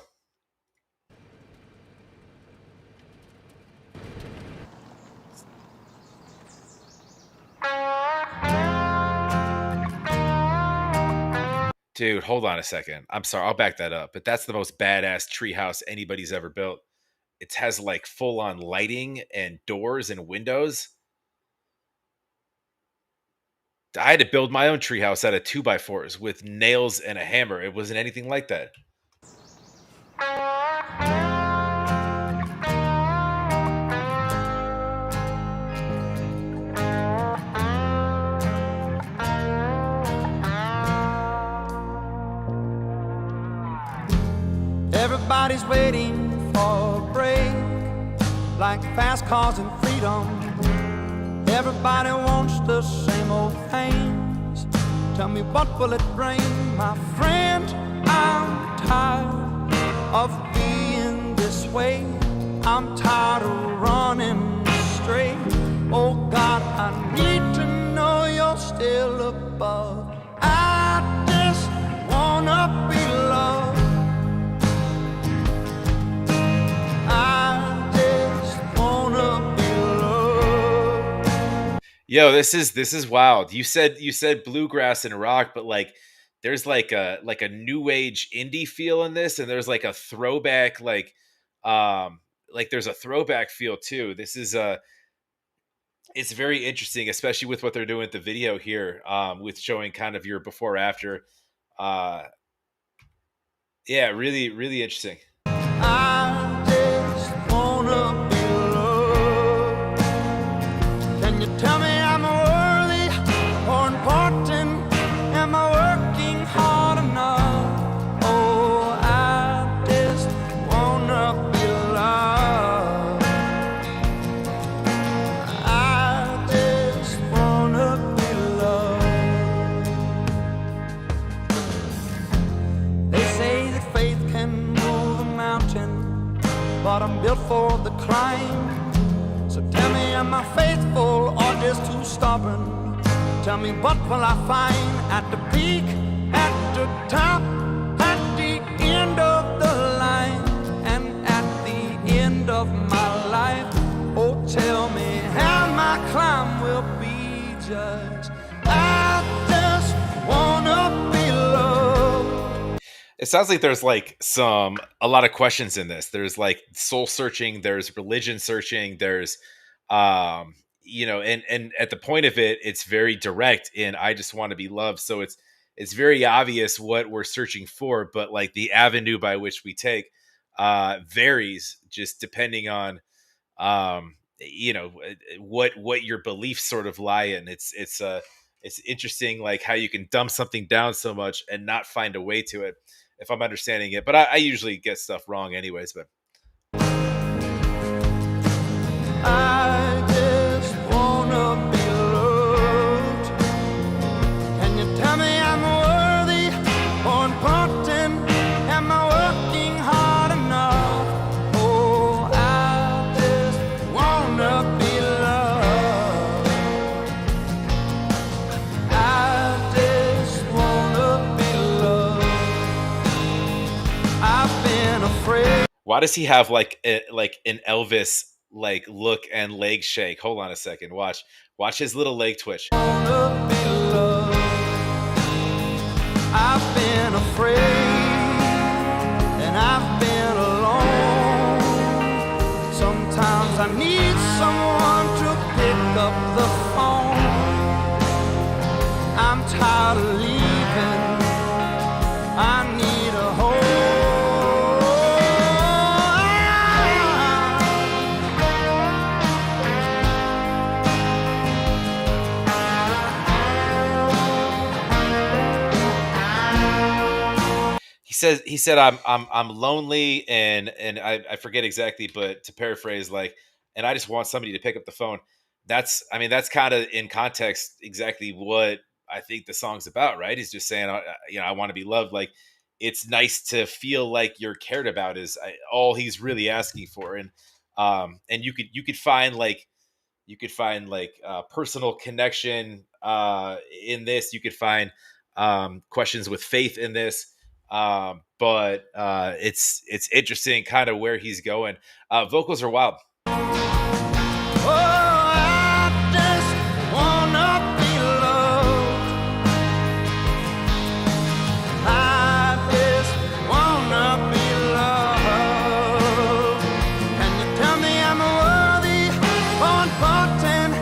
S2: Dude, hold on a second. I'm sorry. I'll back that up. But that's the most badass treehouse anybody's ever built. It has like full on lighting and doors and windows. I had to build my own treehouse out of 2x4s with nails and a hammer. It wasn't anything like that.
S1: Everybody's waiting for a break, like fast cars and freedom. Everybody wants the same old Tell me what will it bring, my friend? I'm tired of being this way. I'm tired of running straight. Oh God, I need to know you're still above. I just wanna be loved. I just wanna be loved.
S2: Yo, this is wild. You said bluegrass and rock, but like there's like a new age indie feel in this, and there's like a throwback like there's a throwback feel too. This is it's very interesting, especially with what they're doing with the video here, with showing kind of your before after. Uh yeah, really, really interesting.
S1: I just wanna be loved. Can you tell me I'm worthy or important? Am I working hard enough? Oh, I just wanna be loved. I just wanna be loved. They say that faith can move a mountain, but I'm built for the climb. So tell me, am I faithful or just too stubborn? Tell me, what will I find at the peak, at the top, at the end of the line, and at the end of my life? Oh, tell me how my climb will be judged. I just wanna be loved.
S2: It sounds like there's like a lot of questions in this. There's like soul searching, there's religion searching, there's and at the point of it, it's very direct in I just want to be loved. So it's very obvious what we're searching for, but like the avenue by which we take varies just depending on what your beliefs sort of lie in. It's interesting like how you can dumb something down so much and not find a way to it, if I'm understanding it. But I usually get stuff wrong anyways. But
S1: I just wanna be loved. Can you tell me I'm worthy or important? Am I working hard enough? Oh, I just wanna be loved. I just wanna be loved. I've been afraid.
S2: why does he have like an Elvis like look and leg shake? Hold on a second. Watch his little leg twitch.
S1: Wanna be loved. I've been afraid and I've been alone. Sometimes I need someone to pick up the phone. I'm tired of leaving. I need a home.
S2: He said I'm lonely and I forget exactly, but to paraphrase, like, and I just want somebody to pick up the phone. That's kind of in context exactly what I think the song's about, right? He's just saying, I want to be loved. Like, it's nice to feel like you're cared about is all he's really asking for. And you could find personal connection in this. You could find questions with faith in this. But it's interesting kind of where he's going. Vocals are wild.
S1: Oh, I just wanna be loved. I just wanna be loved. Can you tell me I'm worthy or important?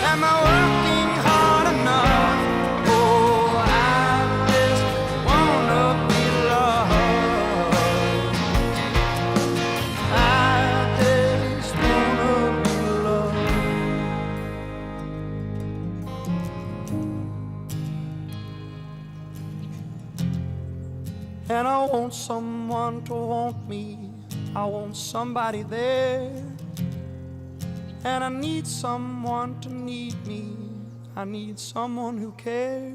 S1: Am I working hard enough? Oh, I just wanna be loved. I just wanna be loved. And I want someone to want me. I want somebody there. And I need someone to need me. I need someone who cares.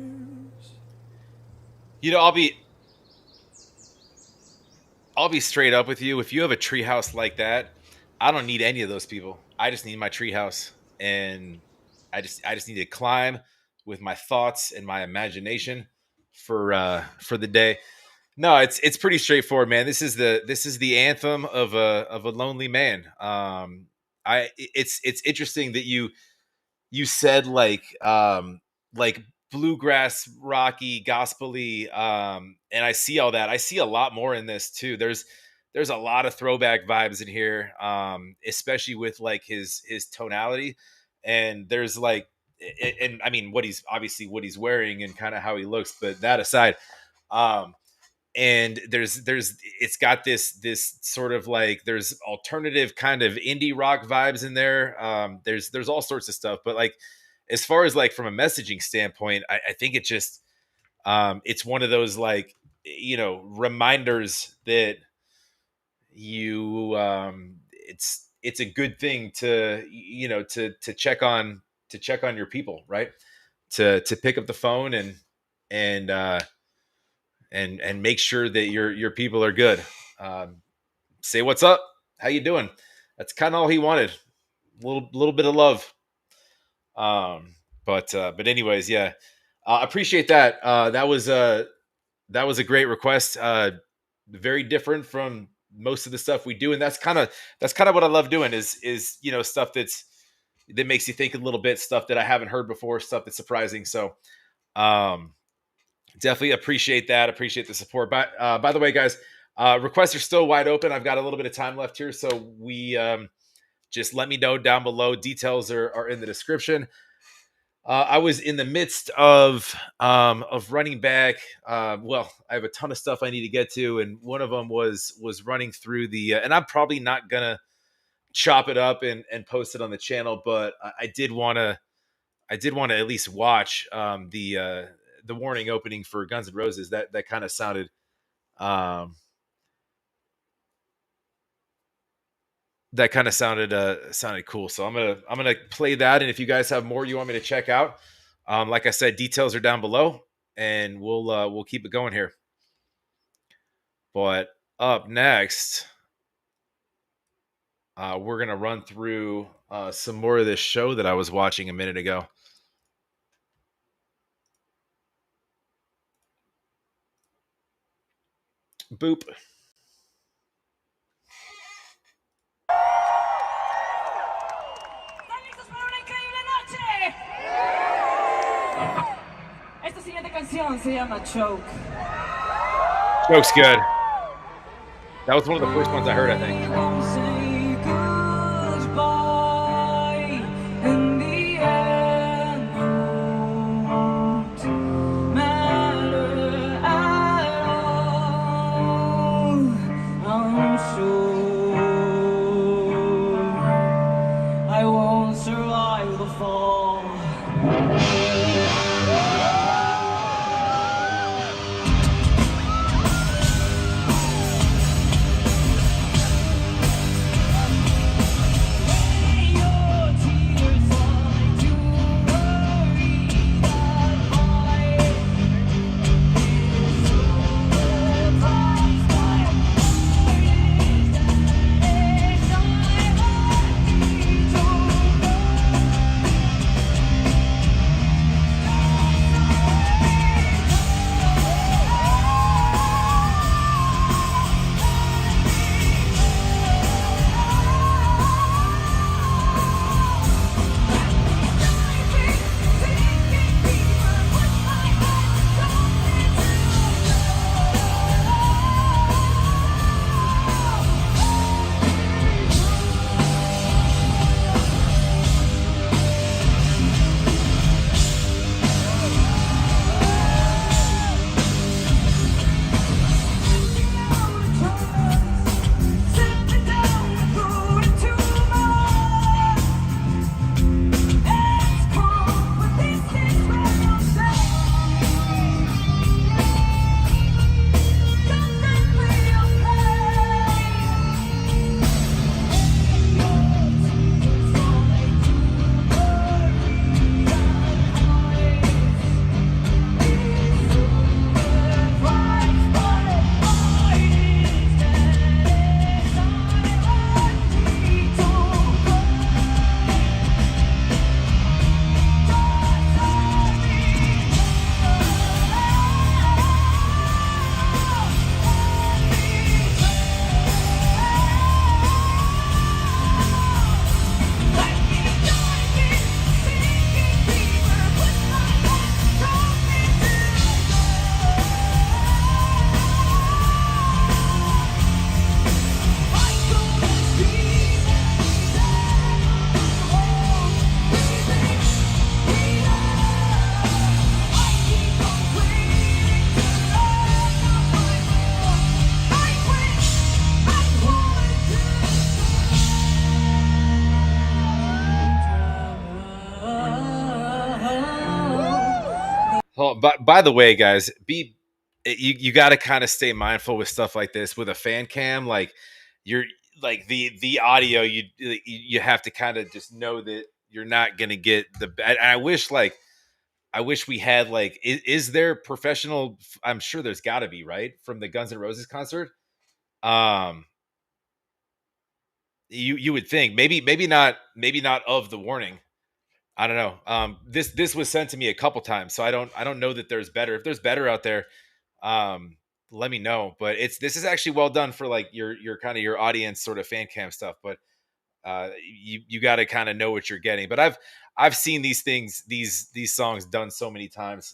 S2: You know, I'll be straight up with you. If you have a treehouse like that, I don't need any of those people. I just need my treehouse, and I just need to climb with my thoughts and my imagination for the day. No, it's pretty straightforward, man. This is the anthem of a lonely man. It's interesting that you said like bluegrass, rocky, gospely, and I see all that. I see a lot more in this too. There's a lot of throwback vibes in here, especially with like his tonality, and there's like and I mean what he's wearing and kind of how he looks, but that aside, um and there's it's got this sort of like there's alternative kind of indie rock vibes in there. There's all sorts of stuff, but like as far as like from a messaging standpoint, I think it just it's one of those like reminders that you it's a good thing to check on your people, right? To pick up the phone and uh and make sure that your people are good. Um, Say what's up, how you doing. That's kind of all he wanted. Little bit of love. But anyways, yeah. Appreciate that. That was a great request. Very different from most of the stuff we do, and that's kind of what I love doing is stuff that makes you think a little bit, stuff that I haven't heard before, stuff that's surprising. So um definitely appreciate that. Appreciate the support. But by the way, guys, requests are still wide open. I've got a little bit of time left here, so we just let me know down below. Details are in the description. I was in the midst of running back. Well, I have a ton of stuff I need to get to, and one of them was running through the. And I'm probably not gonna chop it up and post it on the channel, but I did want to. I did want to at least watch the warning opening for Guns N' Roses. That kind of um, sounded cool. So I'm gonna play that, and if you guys have more you want me to check out, like I said, details are down below, and we'll keep it going here. But up next, we're gonna run through some more of this show that I was watching a minute ago. Boop.
S1: Esta siguiente canción se llama Choke.
S2: Joke's good. That was one of the first ones I heard, I think.
S1: Say goodbye in the end. Won't matter at all. I'm sure I won't survive the fall.
S2: Oh, but by the way, guys, you got to kind of stay mindful with stuff like this with a fan cam. Like you're like the audio, you have to kind of just know that you're not gonna get the. I wish I wish we had like is there professional? I'm sure there's got to be, right, from the Guns N' Roses concert. Um, you would think maybe not of the warning. I don't know. This was sent to me a couple times, so I don't know that there's better. If there's better out there, um, let me know. But this is actually well done for like your kind of your audience sort of fan cam stuff. But you got to kind of know what you're getting. But I've seen these things these songs done so many times.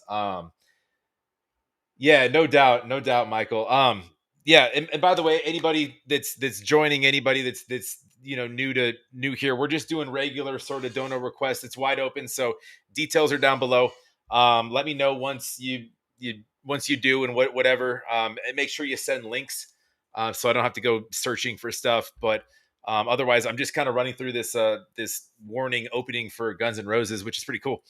S2: Yeah, no doubt, Michael. Yeah, and by the way, anybody that's joining, anybody that's new here, we're just doing regular sort of dono requests. It's wide open, so details are down below. Let me know once you do and whatever. And make sure you send links, so I don't have to go searching for stuff. But otherwise, I'm just kind of running through this warning opening for Guns N' Roses, which is pretty cool.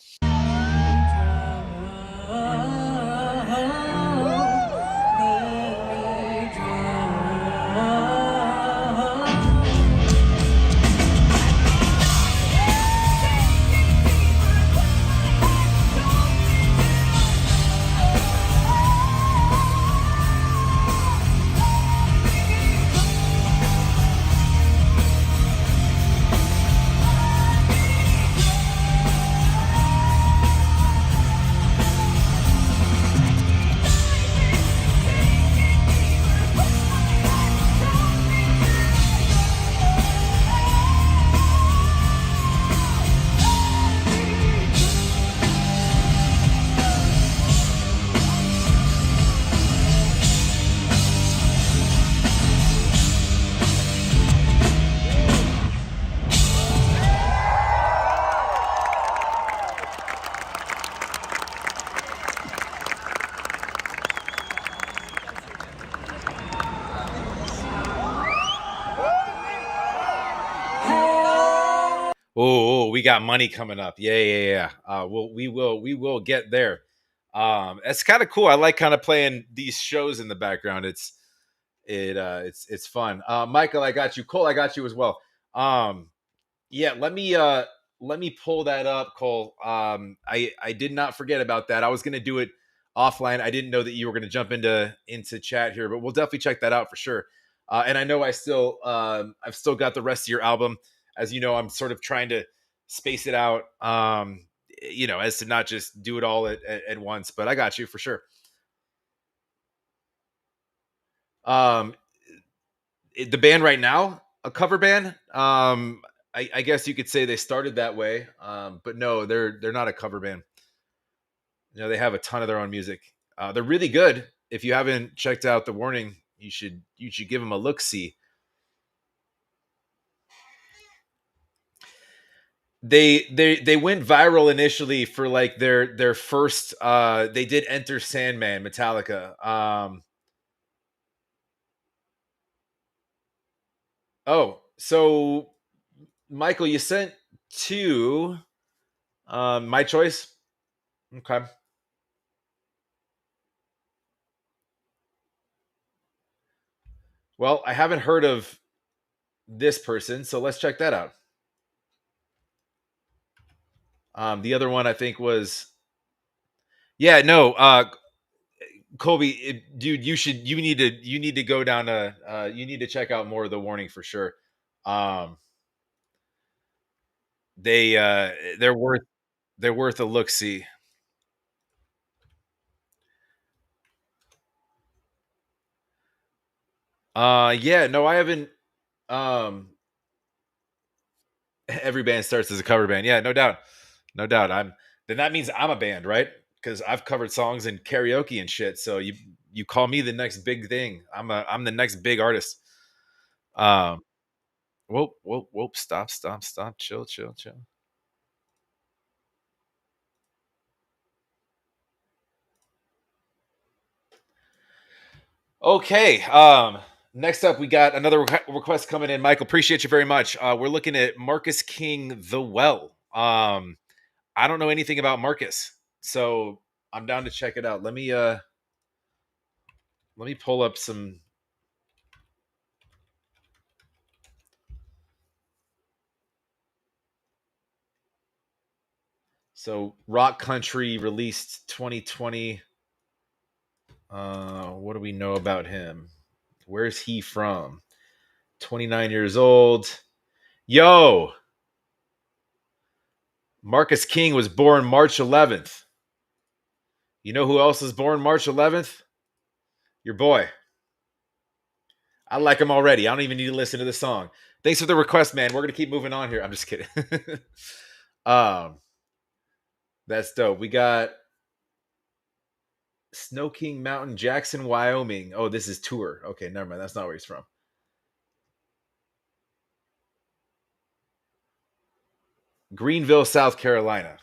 S2: Oh, we got money coming up. Yeah. We will get there. It's kind of cool. I like kind of playing these shows in the background. It's fun. Michael, I got you. Cole, I got you as well. Yeah, let me pull that up, Cole. I did not forget about that. I was gonna do it offline. I didn't know that you were gonna jump into chat here, but we'll definitely check that out for sure. And I know I've still got the rest of your album. As you know, I'm sort of trying to space it out. As to not just do it all at once. But I got you for sure. Um, the band right now, a cover band. I guess you could say they started that way, but no, they're not a cover band. They have a ton of their own music. They're really good. If you haven't checked out The Warning, you should give them a look. See, they went viral initially for like their first. They did Enter Sandman, Metallica. Oh, so Michael, you sent two. My choice. Okay. Well, I haven't heard of this person, so let's check that out. The other one I think was yeah, no, Colby, dude, you need to go down to you need to check out more of The Warning for sure. Um, they're worth a look see. Yeah, no, I haven't. Um, every band starts as a cover band. Yeah, no doubt, no doubt. Then that means I'm a band, right? Because I've covered songs in karaoke and shit. So you call me the next big thing. I'm the next big artist. Um, whoop, stop, chill. Okay. Next up, we got another request coming in. Michael, appreciate you very much. We're looking at Marcus King, The Well. I don't know anything about Marcus, so I'm down to check it out. Let me pull up some. So Rock Country released 2020. What do we know about him? Where's he from? 29 years old. Yo, Marcus King was born March 11th. You know who else was born March 11th? Your boy. I like him already. I don't even need to listen to the song. Thanks for the request, man. We're gonna keep moving on here. I'm just kidding. um, that's dope. We got Snow King Mountain, Jackson, Wyoming. Oh, this is tour. Okay, never mind. That's not where he's from. Greenville, South Carolina.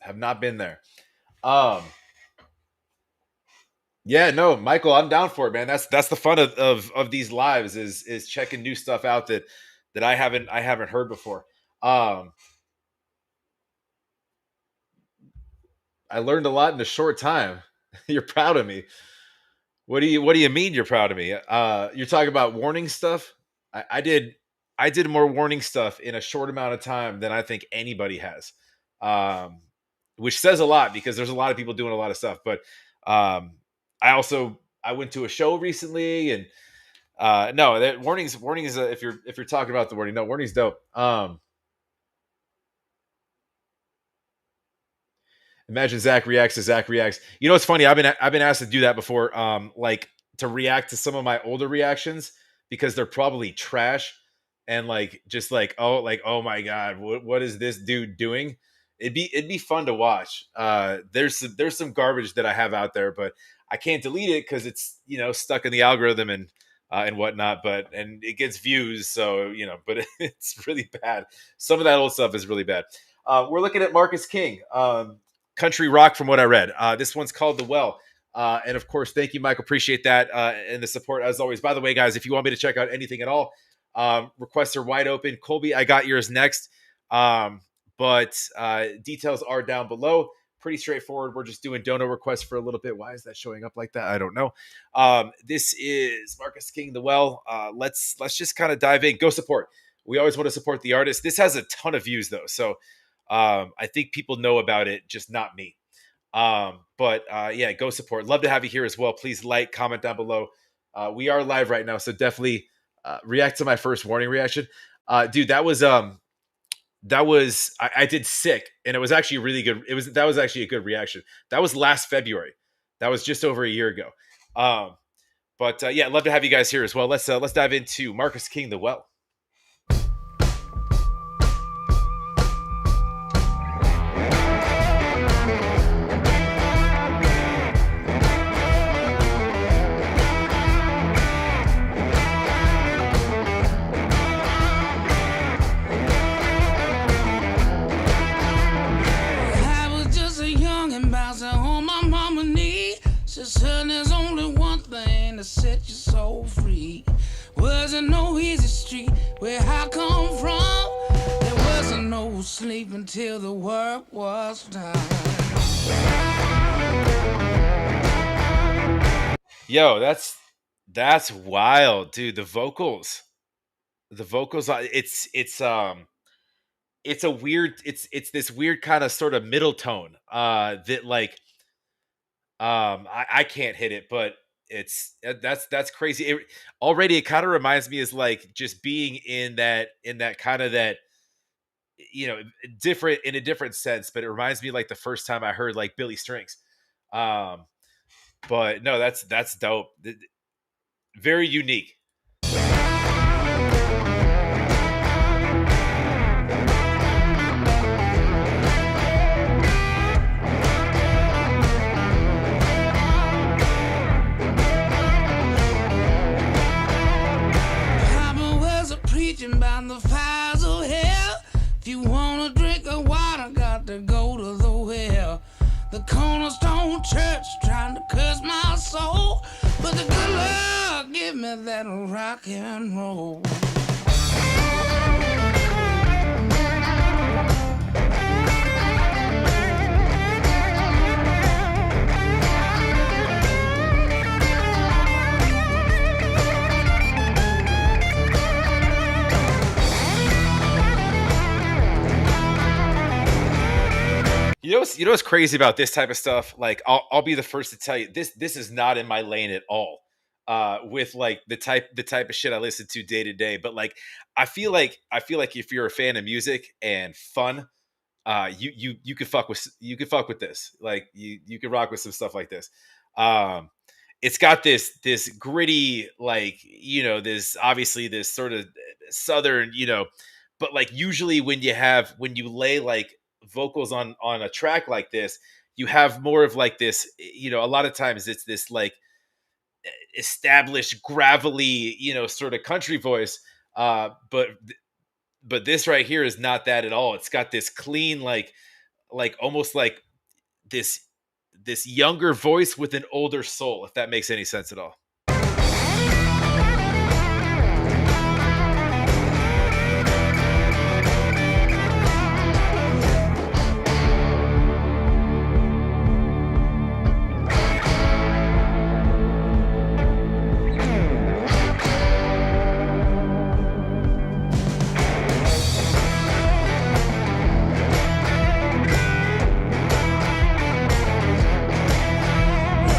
S2: Have not been there. Um, yeah, no, Michael, I'm down for it, man. That's the fun of these lives is checking new stuff out that I haven't heard before. Um, I learned a lot in a short time. You're proud of me. What do you mean you're proud of me? You're talking about warning stuff. I did more warning stuff in a short amount of time than I think anybody has, um, which says a lot because there's a lot of people doing a lot of stuff. But um, I went to a show recently, and no, that warnings. If you're talking about the warning, no, warning's dope. Imagine Zach reacts to Zach reacts. You know, it's funny. I've been asked to do that before. Like to react to some of my older reactions because they're probably trash and like just like oh my god, what is this dude doing? It'd be fun to watch. There's some garbage that I have out there, but I can't delete it because it's stuck in the algorithm and whatnot. But and it gets views, so but it's really bad. Some of that old stuff is really bad. We're looking at Marcus King. Country rock from what I read. This one's called The Well. And of course, thank you, Mike. Appreciate that and the support as always. By the way, guys, if you want me to check out anything at all, requests are wide open. Colby, I got yours next. But details are down below. Pretty straightforward. We're just doing dono requests for a little bit. Why is that showing up like that? I don't know. This is Marcus King, The Well. Let's just kind of dive in. Go support. We always want to support the artist. This has a ton of views though, so I think people know about it, just not me. But yeah, go support. Love to have you here as well. Please like, comment down below. We are live right now, so definitely react to my first warning reaction. Dude, I did Sick, and it was actually really good. That was actually a good reaction. That was last February. That was just over a year ago. But yeah, love to have you guys here as well. Let's dive into Marcus King, The Well.
S1: There's only one thing to set your soul free. Wasn't no easy street where I come from. There wasn't no sleep until the work was done. Yo, that's wild, dude. The vocals, it's a weird, it's this weird kind of sort of middle tone that like I can't hit it, but that's crazy. Already it kind of reminds me as like just being in that kind of that different in a different sense, but it reminds me like the first time I heard like Billy Strings. But no, that's dope. Very unique. About the fires of hell. If you wanna drink the water, got to go to the well. The Cornerstone Church trying to curse my soul, but the good Lord give me that rock and roll.
S2: what's crazy about this type of stuff? Like, I'll be the first to tell you this is not in my lane at all. With like the type of shit I listen to day to day. But like, I feel like if you're a fan of music and fun, you could fuck with this. Like, you could rock with some stuff like this. Um, it's got this gritty, like, this, obviously, this sort of southern, but like, usually when you lay like vocals on a track like this, you have more of like this, a lot of times it's this like established gravelly, sort of country voice. But this right here is not that at all. It's got this clean, like almost like this this younger voice with an older soul, if that makes any sense at all.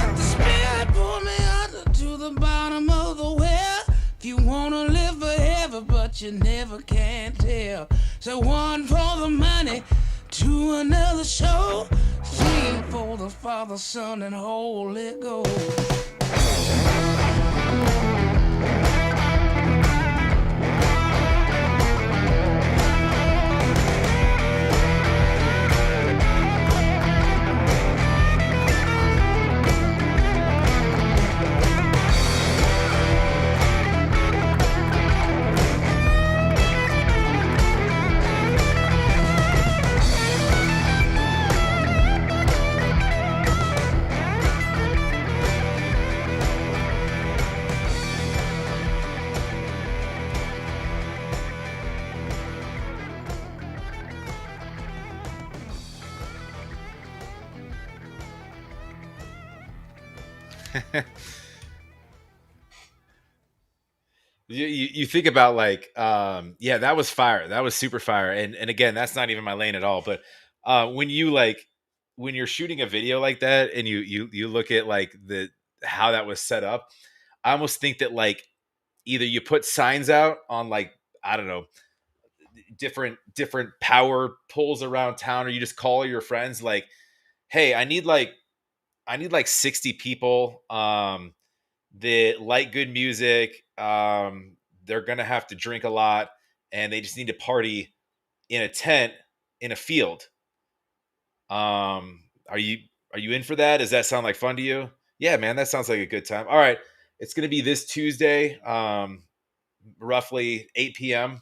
S1: The spirit pulled me under to the bottom of the well. If you wanna live forever, but you never can tell. So one for the money, to another show, three for the Father, Son, and Holy Ghost.
S2: You think about, like, yeah, that was fire. That was super fire. And again, that's not even my lane at all. But when you're shooting a video like that, and you look at like the how that was set up, I almost think that, like, either you put signs out on, like, I don't know, different power poles around town, or you just call your friends, like, hey, I need like 60 people that like good music. They're gonna have to drink a lot, and they just need to party in a tent in a field. Are you in for that? Does that sound like fun to you? Yeah, man, that sounds like a good time. All right, it's gonna be this Tuesday, roughly 8 p.m.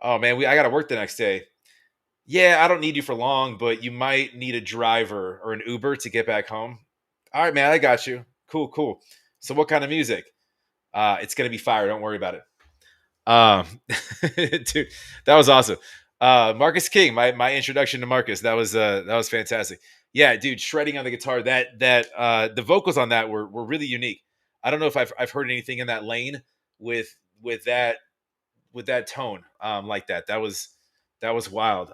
S2: Oh man, I gotta work the next day. Yeah, I don't need you for long, but you might need a driver or an Uber to get back home. All right, man, I got you. Cool, cool. So what kind of music? It's gonna be fire. Don't worry about it. Um, dude, that was awesome. Marcus King, my introduction to Marcus. That was fantastic. Yeah, dude, shredding on the guitar. The vocals on that were really unique. I don't know if I've heard anything in that lane with with that with that tone, like that. That was wild.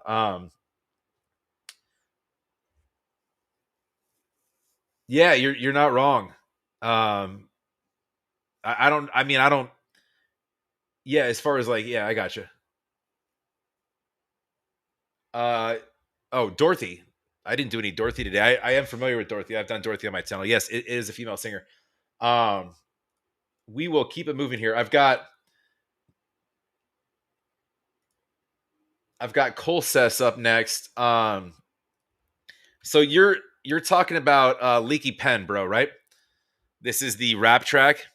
S2: Yeah, you're not wrong. Um, I don't. I mean, I don't. Yeah, as far as, like, yeah, I gotcha. Uh, oh, Dorothy. I didn't do any Dorothy today. I am familiar with Dorothy. I've done Dorothy on my channel. Yes, it is a female singer. Um, we will keep it moving here. I've got Colsess up next. So you're talking about Leaky Pen, bro, right? This is the rap track,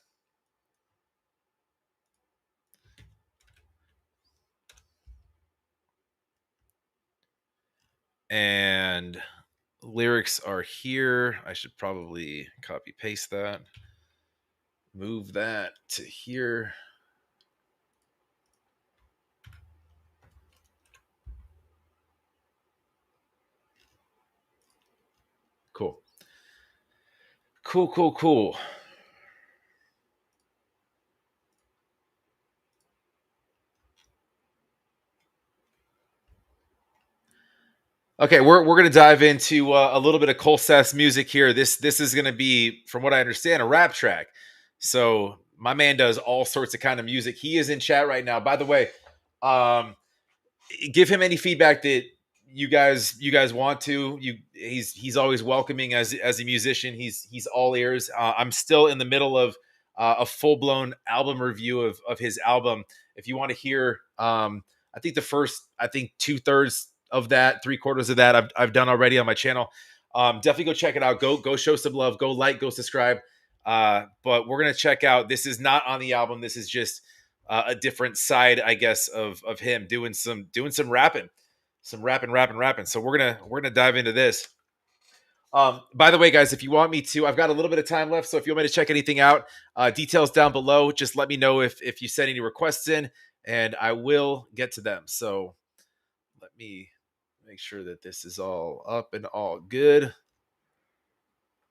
S2: and lyrics are here. I should probably copy paste that, move that to here. Cool. Cool, cool, cool. Okay, we're gonna dive into a little bit of Cole Seth's music here. This is gonna be, from what I understand, a rap track. So my man does all sorts of kind of music. He is in chat right now. By the way, um, give him any feedback that you guys want to. He's always welcoming as a musician. He's all ears. I'm still in the middle of a full blown album review of his album. If you want to hear, I think the first, I think 2/3 of that, 3/4 of that I've done already on my channel. Definitely go check it out. Go show some love. Go like. Go subscribe. But we're gonna check out. This is not on the album. This is just a different side, I guess, of him doing some rapping, some rapping. So we're gonna dive into this. By the way, guys, if you want me to, I've got a little bit of time left, so if you want me to check anything out, details down below. Just let me know if you send any requests in, and I will get to them. So let me make sure that this is all up and all good.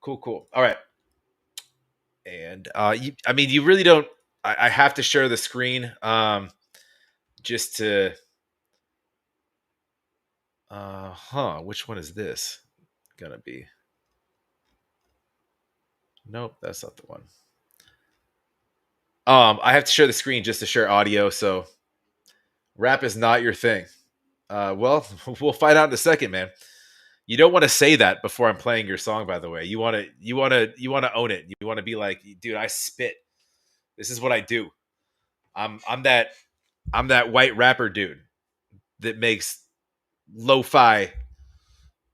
S2: Cool. All right. And I mean, you really don't. I have to share the screen just to which one is this gonna be? Nope, that's not the one. I have to share the screen just to share audio, so rap is not your thing. Well, we'll find out in a second, man. You don't want to say that before I'm playing your song, by the way. You want to own it. You want to be like, dude, I spit. This is what I do. I'm that white rapper dude that makes lo-fi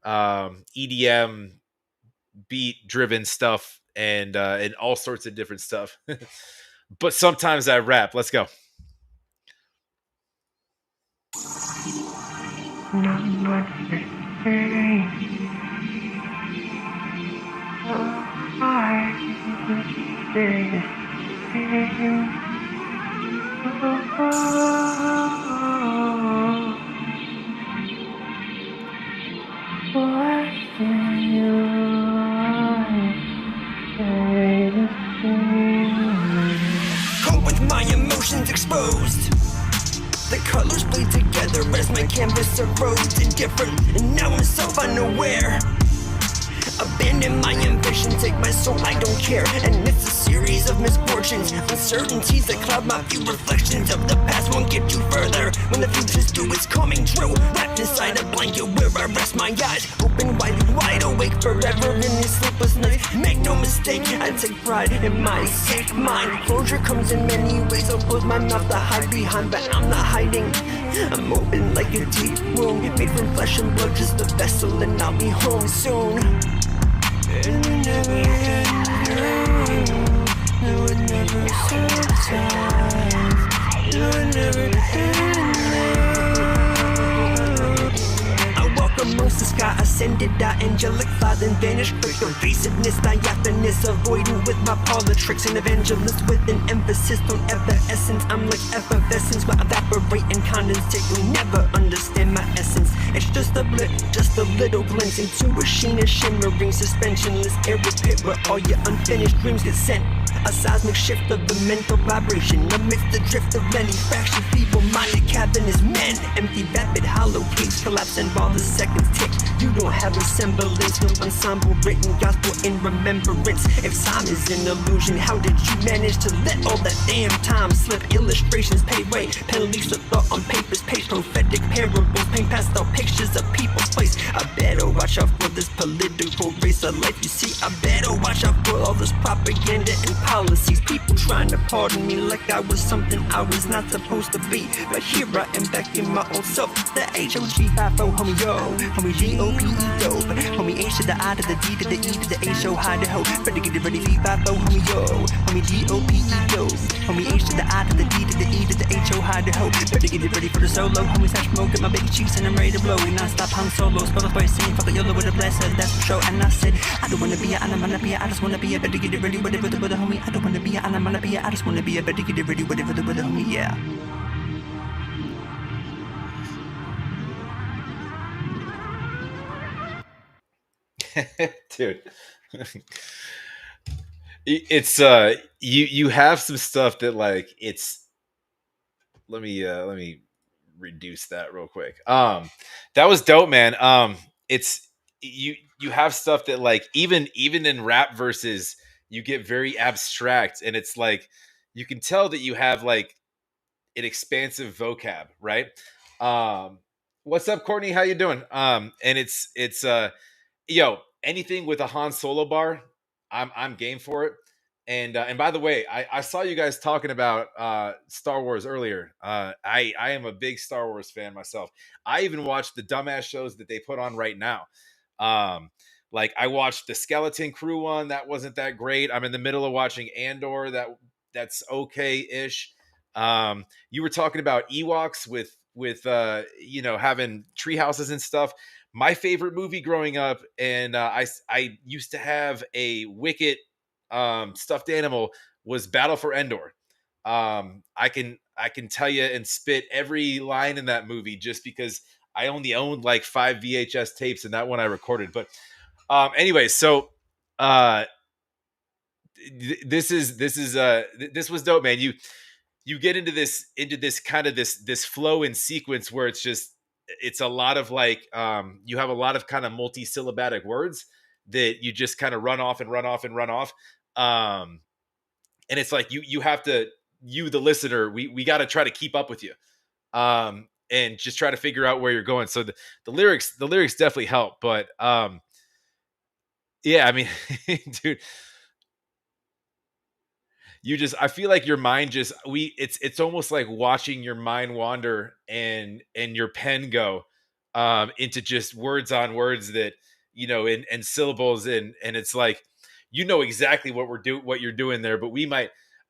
S2: EDM beat driven stuff and all sorts of different stuff. But sometimes I rap. Let's go.
S1: Cope with my emotions exposed. The colors bleed together as my canvas erodes indifferent, and now I'm so unaware. Abandon my ambition, take my soul, I don't care. And it's a series of misfortunes, uncertainties that cloud my view. Reflections of the past won't get you further when the future's due, it's coming true. Wrapped inside a blanket where I rest my eyes, open wide awake forever in these sleepless nights. Make no mistake, I take pride in my sick mind. Closure comes in many ways, I'll close my mouth to hide behind, but I'm not hiding. I'm open like a deep wound, made from flesh and blood, just a vessel, and I'll be home soon. And it never ends, no, it never subsides, no, it never ends. I walk amongst the sky, ascended, angelic fly, then vanish quick. Evasiveness, diaphanous, avoiding with my politics. An evangelist with an emphasis on essence. I'm like effervescence, where evaporate and condensate. You'll never understand my essence. It's just a blip, just a little glimpse into a sheen of shimmering suspensionless air pit where all your unfinished dreams get sent. A seismic shift of the mental vibration amidst the drift of many fraction feeble-minded cavernous men. Empty, vapid, hollow caves collapse and while the seconds tick. You don't have a semblance, no ensemble written gospel in remembrance. If time is an illusion, how did you manage to let all that damn time slip? Illustrations pay way, pen leaves of thought on papers, page prophetic parables, paint pastel pictures of people's place. I better watch out for this political race of life. You see, I better watch out for all this propaganda and policies. People trying to pardon me like I was something I was not supposed to be. But here I am back in my old self. The H-O-G-5-O, homie yo, homie G-O-P-E dope. Homie H to the I to the D to the E to the H-O, high to ho. Better get it ready, V-5-O, homie yo, homie G-O-P-E dope. Homie H to the I to the D to the E to the H-O, high to ho. Better get it ready for the solo. Homie Sash Mo, get my big cheeks and I'm ready to blow. Non-stop Han Solo, spell by saying fuck it, YOLO with a blast, that's for sure. And I said, I don't wanna be a, I don't wanna be a, I just wanna be a. Better get it ready, whatever the homie. I don't wanna be a, I don't wanna be a, I just wanna be a. Better get it ready, whatever the homie, yeah.
S2: Dude. It's you have some stuff that, like, it's let me reduce that real quick. That was dope, man. It's you have stuff that like even in rap verses, you get very abstract, and it's like you can tell that you have like an expansive vocab, right? Um, what's up, Courtney? How you doing? And it's yo, anything with a Han Solo bar, I'm game for it. And by the way, I saw you guys talking about Star Wars earlier. I am a big Star Wars fan myself. I even watched the dumbass shows that they put on right now. Um, like I watched the Skeleton Crew one, that wasn't that great. I'm in the middle of watching Andor, that's okay ish. You were talking about Ewoks with having tree houses and stuff. My favorite movie growing up, and I used to have a Wicket stuffed animal, was Battle for Endor. I can tell you and spit every line in that movie just because I only owned like 5 VHS tapes, and that one I recorded. But anyway, so uh, this was dope, man. You get into this kind of this flow and sequence where it's a lot of like you have a lot of kind of multi-syllabic words that you just kind of run off and run off and run off. And it's like you have to, you the listener, we got to try to keep up with you, and just try to figure out where you're going. So the lyrics definitely help. But yeah, I mean, dude, I feel like your mind it's almost like watching your mind wander and your pen go into just words on words that and syllables, and it's like exactly what you're doing there, but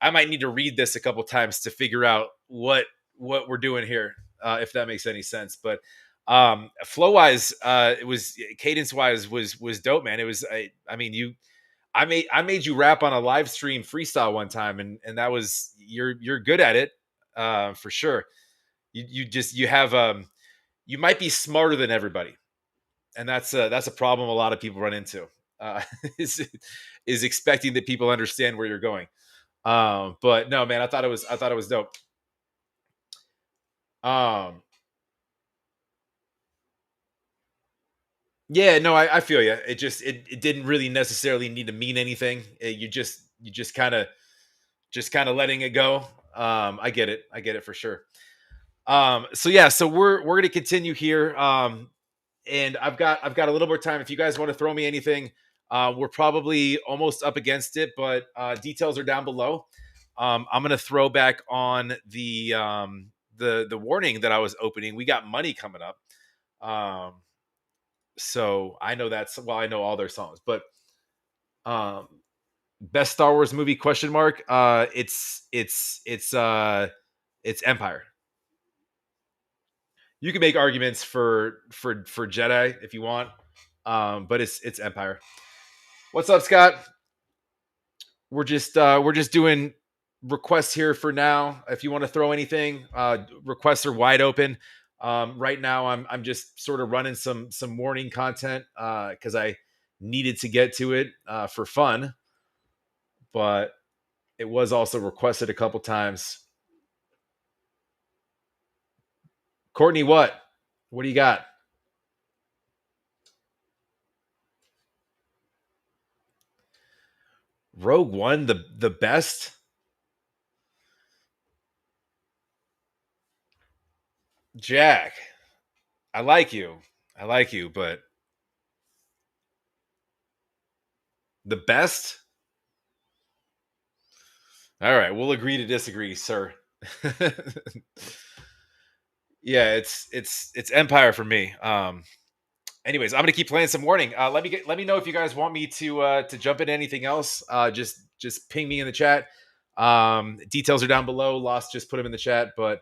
S2: I might need to read this a couple times to figure out what we're doing here, if that makes any sense. But flow wise, it was cadence wise was dope, man. It was I mean I made you rap on a live stream freestyle one time, and that was you're good at it, for sure. You have you might be smarter than everybody, and that's a problem a lot of people run into, is expecting that people understand where you're going. But no, man, I thought it was dope. Um, yeah, no, I feel you. It didn't really necessarily need to mean anything. You just kind of letting it go. I get it for sure. So yeah, so we're gonna continue here. And I've got a little more time. If you guys want to throw me anything, we're probably almost up against it, but details are down below. I'm gonna throw back on the warning that I was opening. We got money coming up. So I know I know all their songs, but um, best Star Wars movie question mark. It's Empire. You can make arguments for Jedi if you want, but it's Empire. What's up, Scott? We're just doing requests here for now. If you want to throw anything, requests are wide open. Right now, I'm just sort of running some morning content because I needed to get to it for fun, but it was also requested a couple times. Courtney, what do you got? Rogue One, the best? Jack, I like you, but the best? All right, we'll agree to disagree, sir. Yeah, it's Empire for me. Anyways, I'm gonna keep playing some Warning. Let me know if you guys want me to jump into anything else. Just ping me in the chat. Details are down below. Lost just put them in the chat, but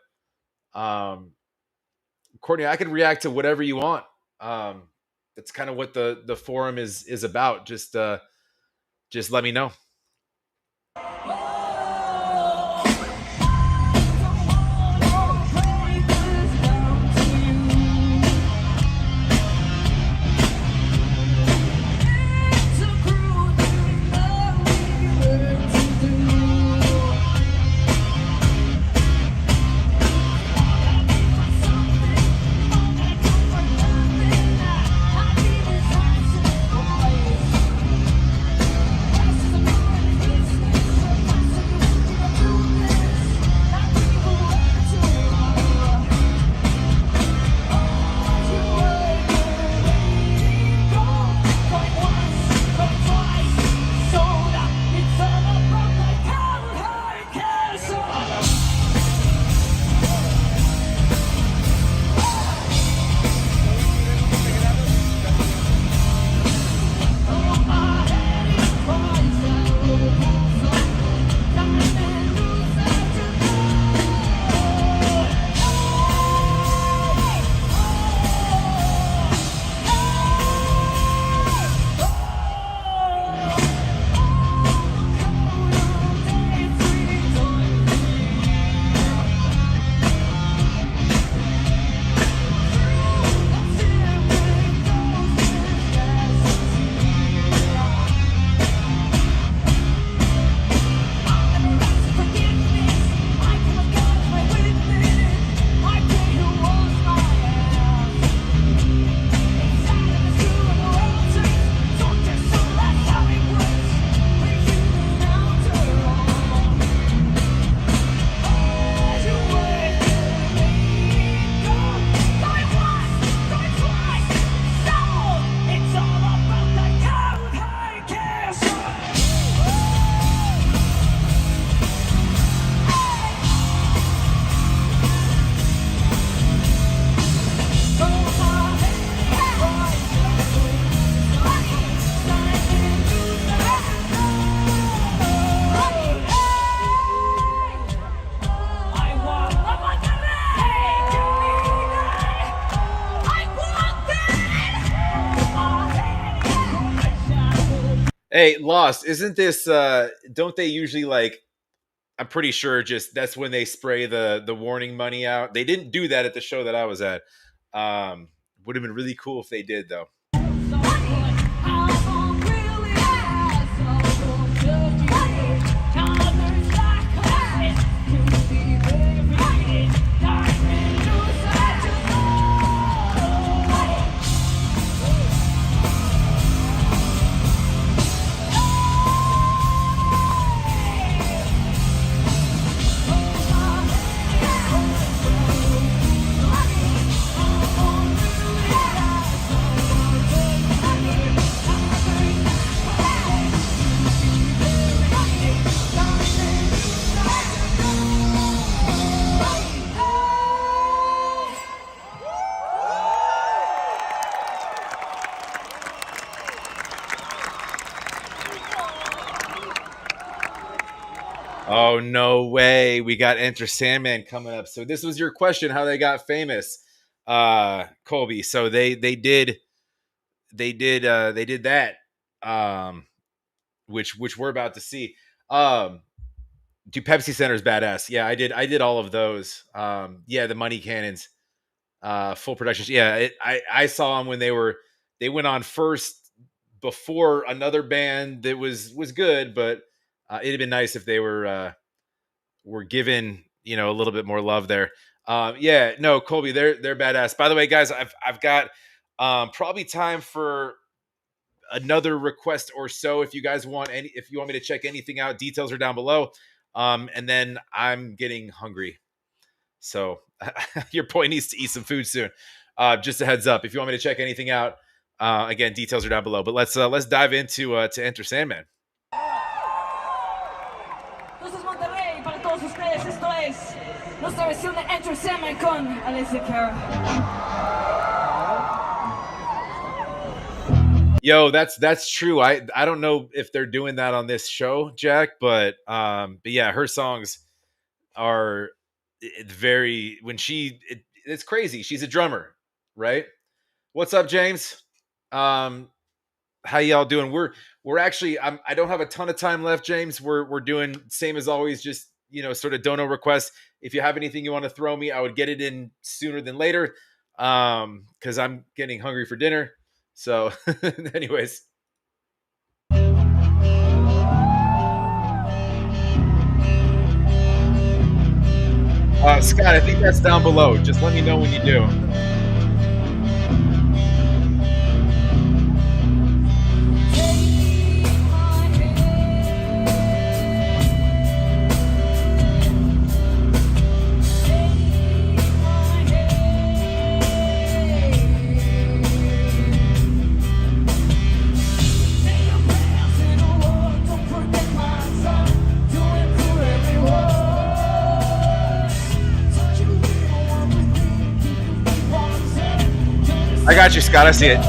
S2: Courtney, I can react to whatever you want. That's kind of what the forum is about. Just let me know. Hey, Lost, isn't this don't they usually like I'm pretty sure just that's when they spray the warning money out. They didn't do that at the show that I was at. Would have been really cool if they did though. Oh no way. We got Enter Sandman coming up. So this was your question, how they got famous, Colby. So they did that. Um which we're about to see. Do Pepsi Center's badass. Yeah, I did all of those. Yeah, the Money Cannons, full productions. Yeah, I saw them when they went on first before another band that was good, but it'd have been nice if they were given a little bit more love there. Yeah, no, Colby, they're badass. By the way, guys, I've got probably time for another request or so. If you want me to check anything out, details are down below. And then I'm getting hungry, so your boy needs to eat some food soon. Just a heads up, if you want me to check anything out, again, details are down below. But let's dive into to Enter Sandman.
S3: Esto es Monterrey para todos ustedes. Esto es nuestra versión de Enter Sandman con Alicia Cara.
S2: Yo, that's true. I don't know if they're doing that on this show, Jack, but yeah, her songs are very it's crazy. She's a drummer, right? What's up, James? How y'all doing? We're actually I don't have a ton of time left, James. We're doing same as always, just sort of dono requests. If you have anything you want to throw me, I would get it in sooner than later. Because I'm getting hungry for dinner. So anyways. Scott, I think that's down below. Just let me know when you do. I got you, Scott. I see it.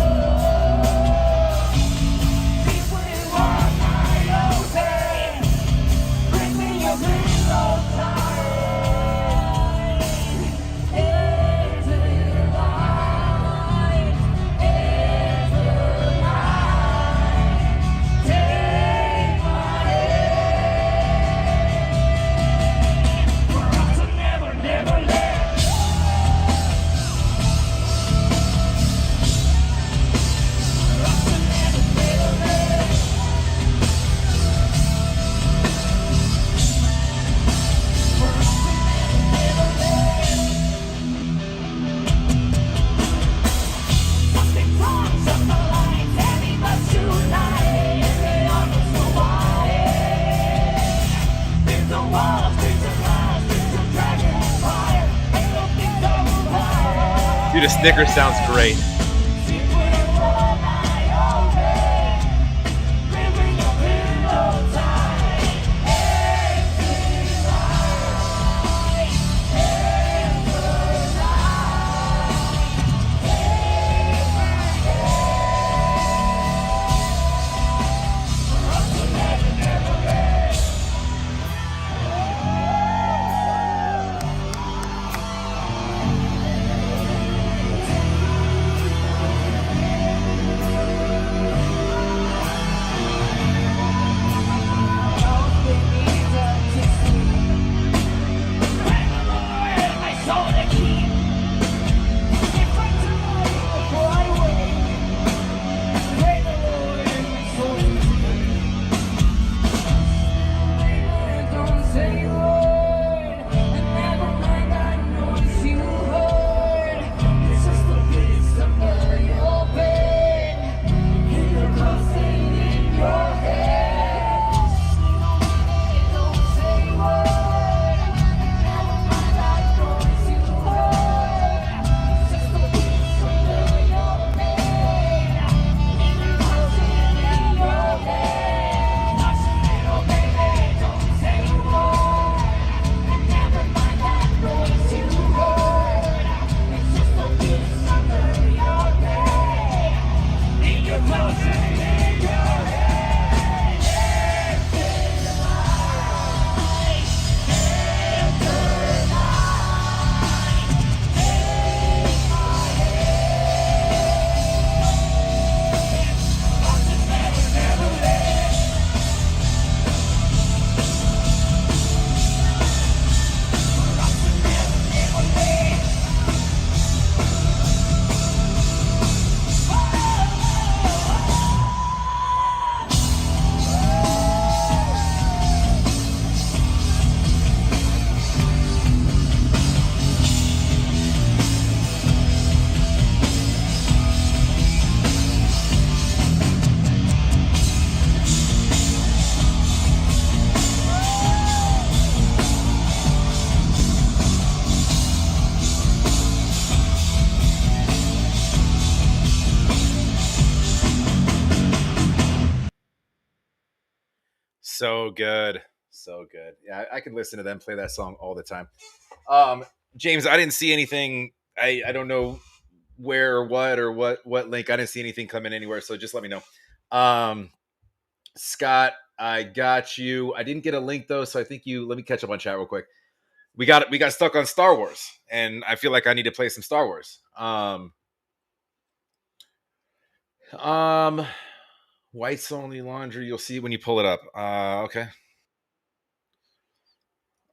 S2: Dude, a Snickers sounds great. So good. So good. Yeah, I can listen to them play that song all the time. James, I didn't see anything. I don't know where or what link. I didn't see anything coming anywhere, so just let me know. Scott, I got you. I didn't get a link though, so I think you let me catch up on chat real quick. We got stuck on Star Wars, and I feel like I need to play some Star Wars. Whites only laundry. You'll see when you pull it up. Okay.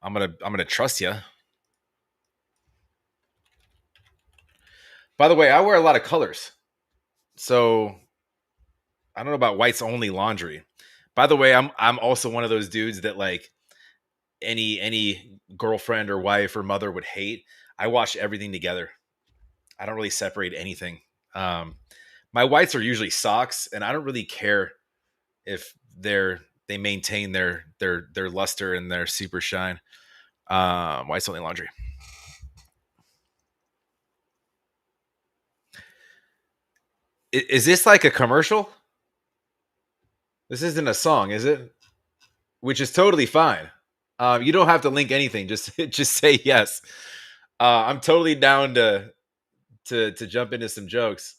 S2: I'm gonna trust you. By the way, I wear a lot of colors, so I don't know about whites only laundry. By the way, I'm also one of those dudes that like any girlfriend or wife or mother would hate. I wash everything together. I don't really separate anything. My whites are usually socks, and I don't really care if they maintain their luster and their super shine. Whites only laundry. Is this like a commercial? This isn't a song, is it? Which is totally fine. You don't have to link anything. Just say yes. I'm totally down to jump into some jokes.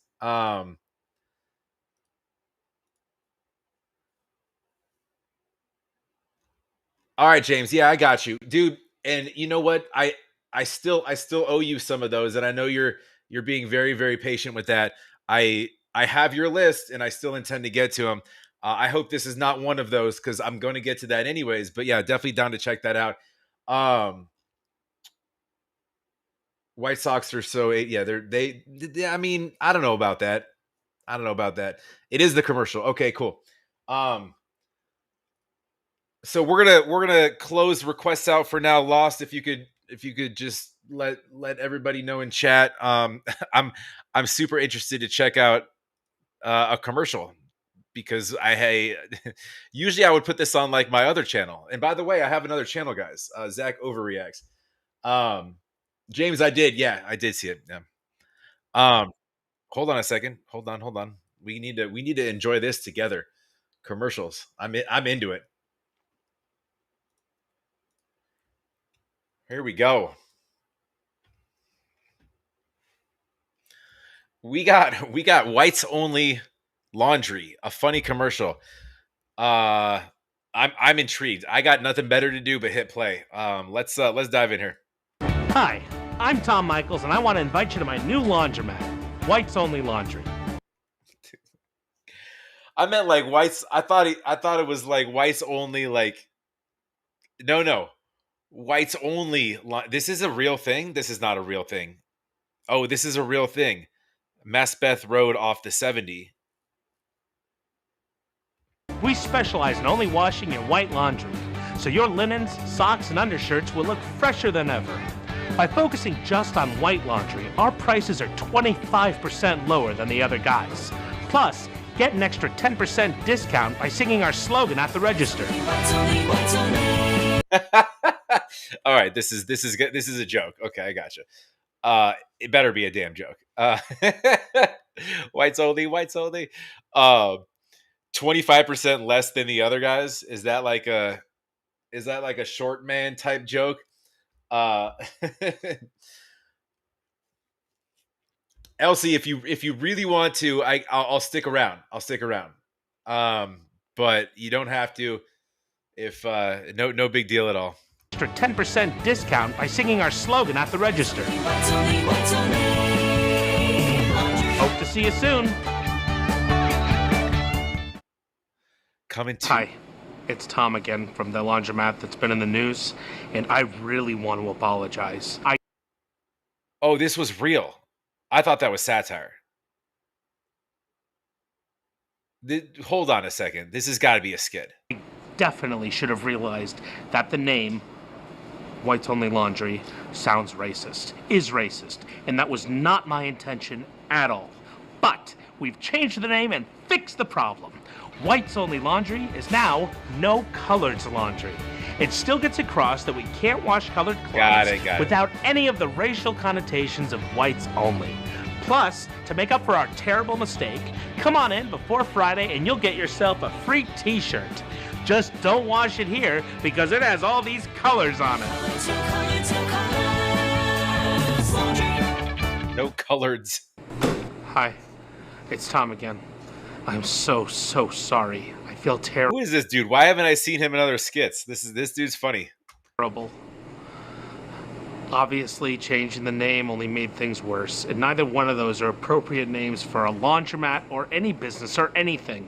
S2: All right, James. Yeah, I got you, dude. And you know what? I still owe you some of those, and I know you're being very very patient with that. I have your list, and I still intend to get to them. I hope this is not one of those because I'm going to get to that anyways. But yeah, definitely down to check that out. White Sox are so yeah. They. I mean, I don't know about that. It is the commercial. Okay, cool. So we're gonna close requests out for now. Lost, if you could just let everybody know in chat. I'm super interested to check out a commercial because usually I would put this on like my other channel. And by the way, I have another channel, guys. Zack Overreacts. James, I did see it. Yeah. Hold on a second. Hold on. We need to enjoy this together. Commercials. I'm into it. Here we go. We got whites only laundry, a funny commercial. I'm intrigued. I got nothing better to do but hit play. Let's dive in here.
S4: Hi, I'm Tom Michaels, and I want to invite you to my new laundromat, Whites Only Laundry.
S2: I meant like whites. I thought it was like whites only. Like no, whites only. This is a real thing. This is not a real thing. Oh, this is a real thing. Maspeth Road off the 70.
S4: We specialize in only washing your white laundry, so your linens, socks, and undershirts will look fresher than ever. By focusing just on white laundry, our prices are 25% lower than the other guys. Plus, get an extra 10% discount by singing our slogan at the register.
S2: All right, this is a joke. Okay, I gotcha. It better be a damn joke. Whites only. 25% less than the other guys. Is that like a short man type joke? Elsie, if you really want to, I'll stick around. But you don't have to. If no big deal at all.
S4: Extra 10% discount by singing our slogan at the register. Hope to see you soon. Hi, it's Tom again from the laundromat that's been in the news, and I really want to apologize.
S2: Oh, this was real. I thought that was satire. Hold on a second. This has got to be a skit.
S4: I definitely should have realized that the name Whites Only Laundry sounds racist, is racist, and that was not my intention at all. But we've changed the name and fixed the problem. Whites Only Laundry is now No Coloreds Laundry. It still gets across that we can't wash colored clothes
S2: got it.
S4: without any of the racial connotations of whites only. Plus, to make up for our terrible mistake, come on in before Friday and you'll get yourself a free t-shirt. Just don't wash it here because it has all these colors on it.
S2: No coloreds.
S4: Hi, it's Tom again. I'm so sorry. I feel
S2: Who is this dude? Why haven't I seen him in other skits? This dude's funny.
S4: terrible. Obviously, changing the name only made things worse, and neither one of those are appropriate names for a laundromat or any business or anything.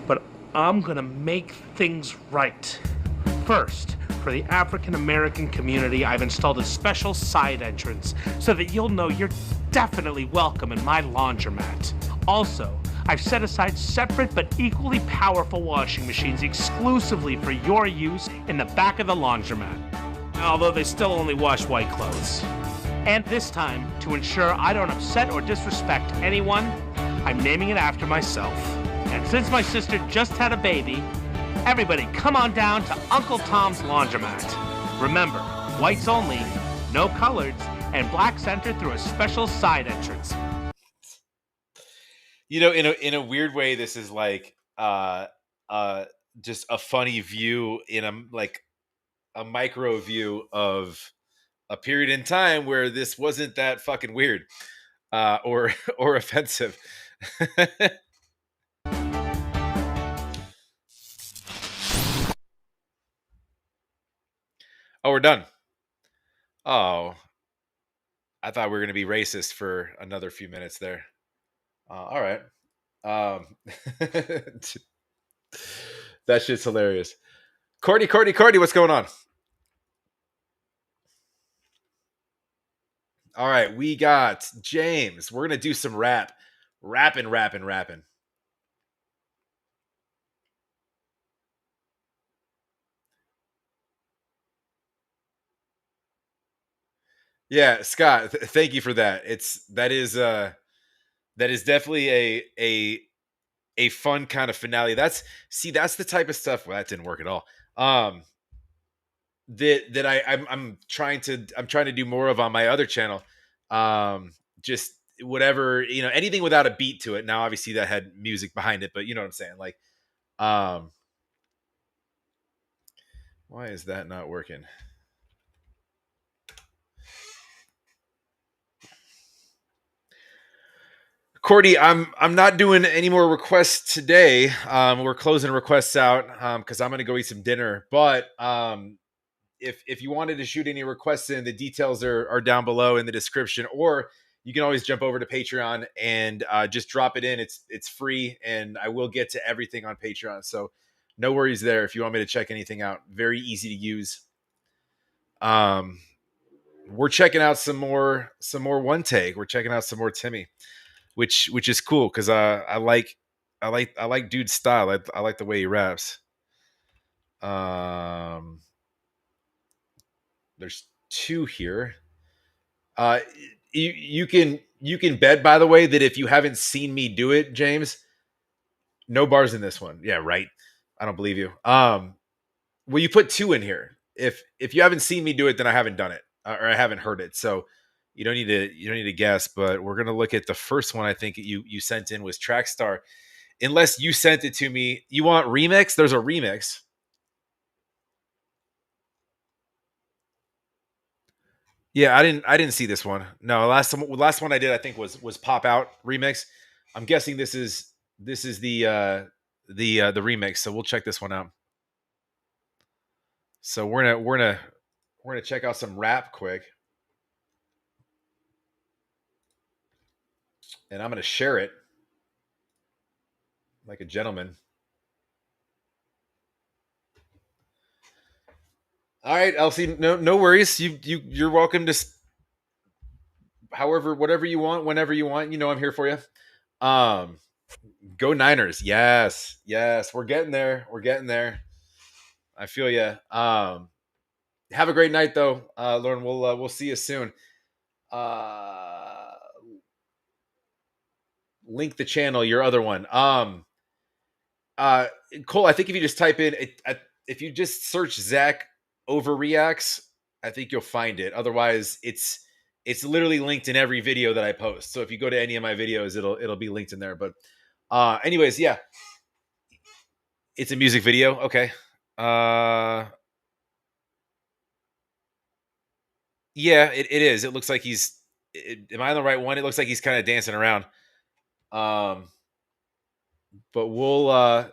S4: But I'm gonna make things right. First, for the African American community, I've installed a special side entrance so that you'll know you're definitely welcome in my laundromat. Also, I've set aside separate but equally powerful washing machines exclusively for your use in the back of the laundromat, although they still only wash white clothes. And this time, to ensure I don't upset or disrespect anyone, I'm naming it after myself. And since my sister just had a baby, everybody come on down to Uncle Tom's Laundromat. Remember, whites only, no coloreds, and blacks enter through a special side entrance.
S2: You know, in a weird way, this is like just a funny view in a micro view of a period in time where this wasn't that fucking weird or offensive. Oh, we're done. Oh, I thought we were going to be racist for another few minutes there. All right. That shit's hilarious. Cordy, what's going on? All right, we got James. We're going to do some rapping. Yeah, Scott, thank you for that. That is definitely a fun kind of finale. That's the type of stuff. Well, that didn't work at all. I'm trying to do more of on my other channel. Just whatever, anything without a beat to it. Now, obviously, that had music behind it, but you know what I'm saying. Like, why is that not working? Cordy, I'm not doing any more requests today. We're closing requests out because I'm gonna go eat some dinner. But if you wanted to shoot any requests in, the details are down below in the description, or you can always jump over to Patreon and just drop it in. It's free, and I will get to everything on Patreon. So no worries there. If you want me to check anything out, very easy to use. We're checking out some more one take. We're checking out some more Timmy, which is cool because I like dude's style. I like the way he raps. There's two here. You can bet, by the way, that if you haven't seen me do it, James, no bars in this one. Yeah, right. I don't believe you. Well, you put two in here. If you haven't seen me do it, then I haven't done it or I haven't heard it. So you don't need to guess. But we're gonna look at the first one. I think you sent in was Trackstar. Unless you sent it to me, you want remix? There's a remix. Yeah, I didn't see this one. No, last one I did I think was Pop Out remix. I'm guessing this is the remix. So we'll check this one out. So we're gonna check out some rap quick, and I'm gonna share it like a gentleman. All right, Elsie, no worries. You're welcome to whatever you want, whenever you want. I'm here for you. Go Niners. Yes. We're getting there. I feel you. Have a great night though, Lauren. We'll see you soon. Link the channel, your other one. Cole, I think if you just type in if you just search Zack overreacts, I think you'll find it. Otherwise, it's literally linked in every video that I post. So if you go to any of my videos, it'll be linked in there. But anyways, yeah. It's a music video. Okay. Yeah, it is. It looks like he's. Am I on the right one? It looks like he's kind of dancing around. Um, but we'll.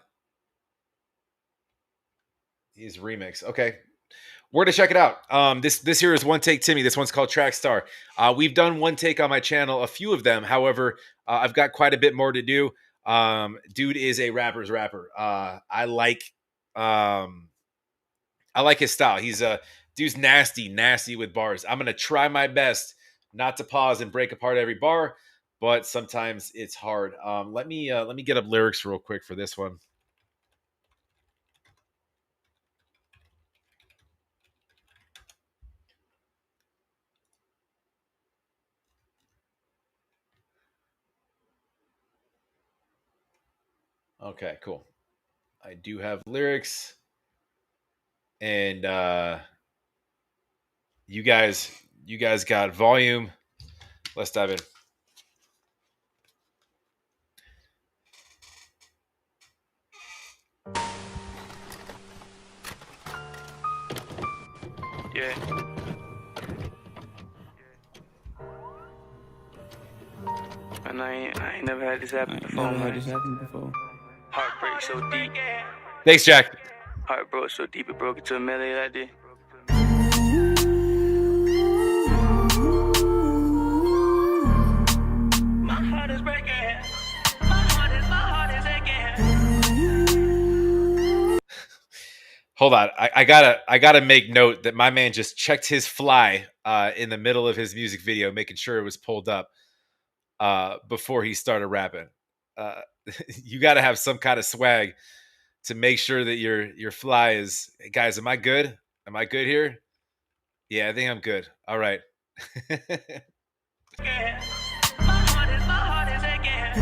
S2: He's remix. Okay, where to check it out? This here is One Take Timmy. This one's called Track Star. We've done one take on my channel, a few of them. However, I've got quite a bit more to do. Dude is a rapper's rapper. I like his style. He's dude's nasty with bars. I'm gonna try my best not to pause and break apart every bar, but sometimes it's hard. Let me get up lyrics real quick for this one. Okay, cool. I do have lyrics, and you guys got volume. Let's dive in.
S5: Yeah. And I ain't never had this happen before, man. Heartbreak so deep.
S2: Thanks, Jack.
S5: Heart broke so deep it broke into a melody like this. My heart is breaking. My heart is aching.
S2: Hold on. I gotta make note that my man just checked his fly in the middle of his music video, making sure it was pulled up before he started rapping. You got to have some kind of swag to make sure that your fly is. Hey guys, am I good? Am I good here? Yeah, I think I'm good. All right.
S5: My heart is aching.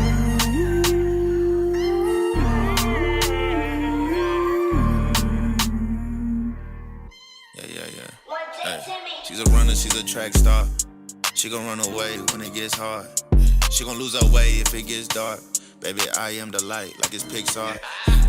S6: Hey, she's a runner, she's a track star. She gon' run away when it gets hard. She gon' lose her way if it gets dark. Baby, I am the light, like it's Pixar.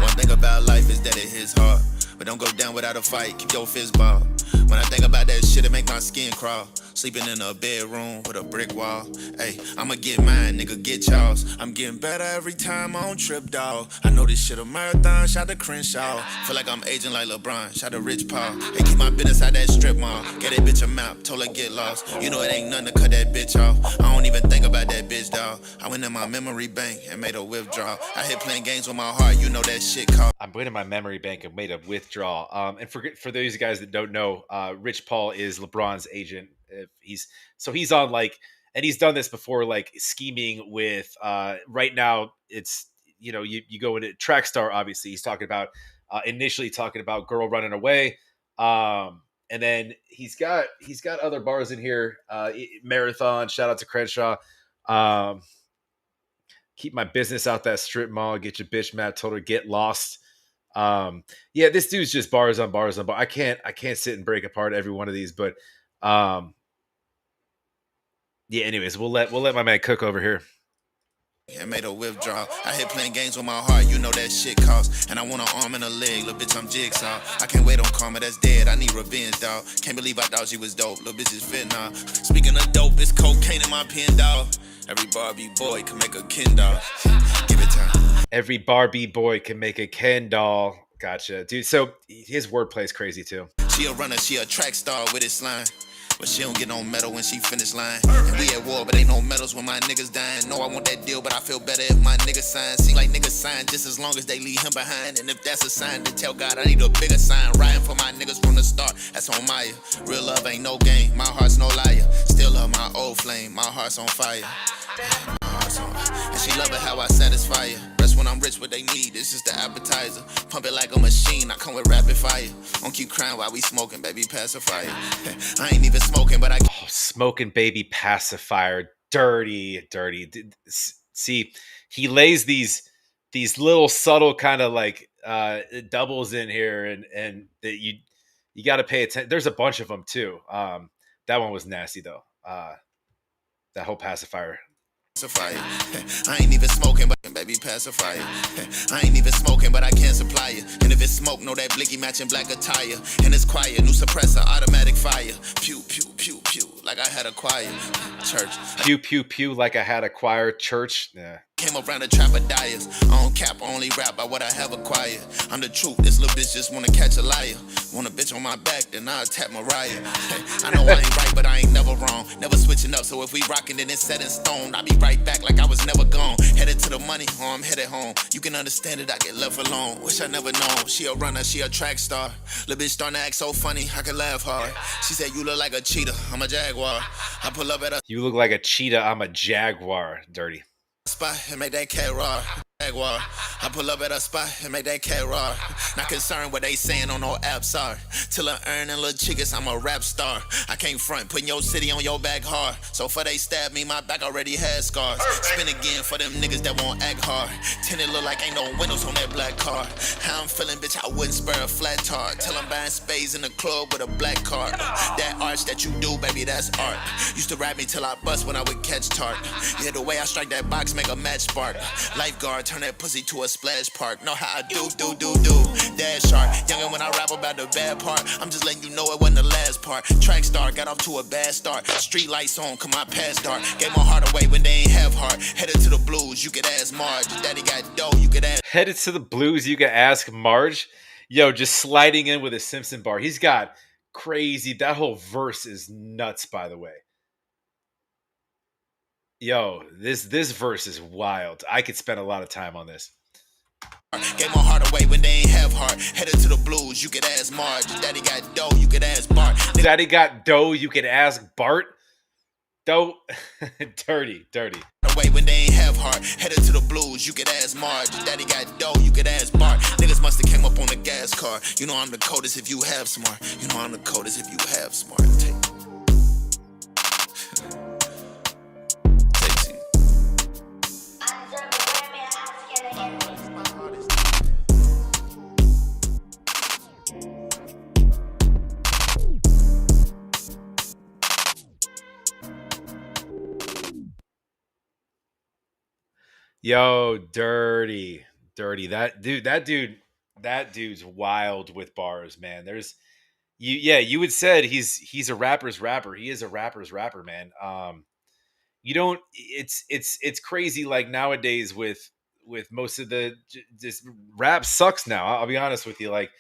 S6: One thing about life is that it hits hard. But don't go down without a fight, keep your fist ball. When I think about that shit, it make my skin crawl. Sleeping in a bedroom with a brick wall. Hey, I'ma get mine, nigga, get y'all's. I'm getting better every time I don't trip, dawg. I know this shit a marathon, shout to Crenshaw. Feel like I'm aging like LeBron, shout to Rich Paul. Hey, keep my business out that strip mall. Get that bitch a map, told her get lost. You know it ain't nothing to cut that bitch off. I don't even think about that bitch, dawg. I went in my memory bank and made a withdrawal. I hit playing games with my heart, you know that shit called.
S2: I'm going to my memory bank and made a withdrawal. And for those guys that don't know, Rich Paul is LeBron's agent. He's on like, and he's done this before, like scheming with. Right now, it's you go into Trackstar. Obviously, he's talking about initially talking about girl running away, and then he's got other bars in here. Marathon. Shout out to Crenshaw. Keep my business out that strip mall. Get your bitch mad. Told her get lost. Yeah, this dude's just bars on bars on bars. I can't sit and break apart every one of these, but yeah, anyways, we'll let my man cook over here.
S6: And made a withdrawal. I hit playing games with my heart, you know that shit costs. And I want an arm and a leg, little bitch, I'm jigsaw. I can't wait on karma, that's dead. I need revenge, dawg. Can't believe I thought she was dope. Little bitch is fit now. Speaking of dope, it's cocaine in my pen, dawg. Every Barbie boy can make a Ken doll. Give it time.
S2: Every Barbie boy can make a Ken doll. Gotcha, dude. So his wordplay is crazy too.
S6: She a runner, she a track star with this line. But she don't get no medal when she finish line. And we at war, but ain't no medals when my niggas dying. No, I want that deal, but I feel better if my niggas sign. Seem like niggas sign just as long as they leave him behind. And if that's a sign, then tell God I need a bigger sign. Riding for my niggas from the start, that's on Maya. Real love ain't no game, my heart's no liar. Still love my old flame, my heart's on fire. And she love it how I satisfy her. Rest when I'm rich, what they need, it's just the appetizer. Pump it like a machine, I come with rapid fire. Don't keep crying while we smoking, baby, pacifier. I ain't even smoking, but I
S2: smoking baby pacifier. Dirty. See, he lays these little subtle kind of like doubles in here, and that you got to pay attention. There's a bunch of them too. That one was nasty though. That whole pacifier.
S6: I ain't even smoking, but baby pacify it. I ain't even smoking, but I can't supply it. And if it's smoke, know that blicky matching black attire. And it's quiet, new suppressor, automatic fire. Pew, pew, pew, pew, like I had a choir. Church.
S2: Pew, pew, pew, like I had a choir. Church. Yeah.
S6: Came around the trap of diets. I don't cap, only rap by what I have acquired. I'm the truth, this little bitch just wanna catch a liar. Want a bitch on my back, then I'll tap Mariah. I know I ain't right, but I ain't never wrong. Never switching up, so if we rockin', then it's set in stone. I'll be right back like I was never gone. Headed to the money, or I'm headed home. You can understand it, I get left alone. Wish I never known. She a runner, she a track star. Little bitch starting to act so funny, I can laugh hard. She said, you look like a cheetah, I'm a jaguar. I pull up at a
S2: You look like a cheetah, I'm a jaguar. Dirty.
S6: spot and make that cat raw. Jaguar. I pull up at a spot and make that cat raw. Not concerned what they saying on no apps are. Till I earn in little chickas, I'm a rap star. I can't front, putting your city on your back hard. So for they stab me, my back already has scars. Spin again for them niggas that won't act hard. Tinted look like ain't no windows on that black car. How I'm feeling, bitch, I wouldn't spare a flat tar. Till I'm buying spades in the club with a black card. That arch that you do, baby, that's art. Used to rap me till I bust when I would catch tart. Yeah, the way I strike that box make a match spark. Lifeguard, turn that pussy to a splash park. Know how I do. Dash sharp. Youngin' when I rap about the bad part. I'm just letting you know it wasn't the last part. Track star, got off to a bad start. Street lights on, come my past dark. Gave my heart away when they ain't have heart. Headed to the blues, you could ask Marge. Daddy got dough, you could ask.
S2: Headed to the blues, you could ask Marge. Yo, just sliding in with a Simpson bar. He's got crazy. That whole verse is nuts, by the way. Yo, this verse is wild. I could spend a lot of time on this.
S6: Gave my heart away when they ain't have heart. Headed to the blues, you could ask Marge. Daddy got dough, you could ask Bart.
S2: Daddy got dough, you could ask Bart. Dough. dirty.
S6: Away when they ain't have heart. Headed to the blues, you could ask Marge. Daddy got dough, you could ask Bart. Niggas must have came up on the gas car. You know I'm the coldest if you have smart. You know I'm the coldest if you have smart.
S2: Yo, dirty. That dude's wild with bars, man. You had said he's a rapper's rapper. He is a rapper's rapper, man. You don't. It's crazy. Like nowadays with most of the this rap sucks now. I'll be honest with you. Like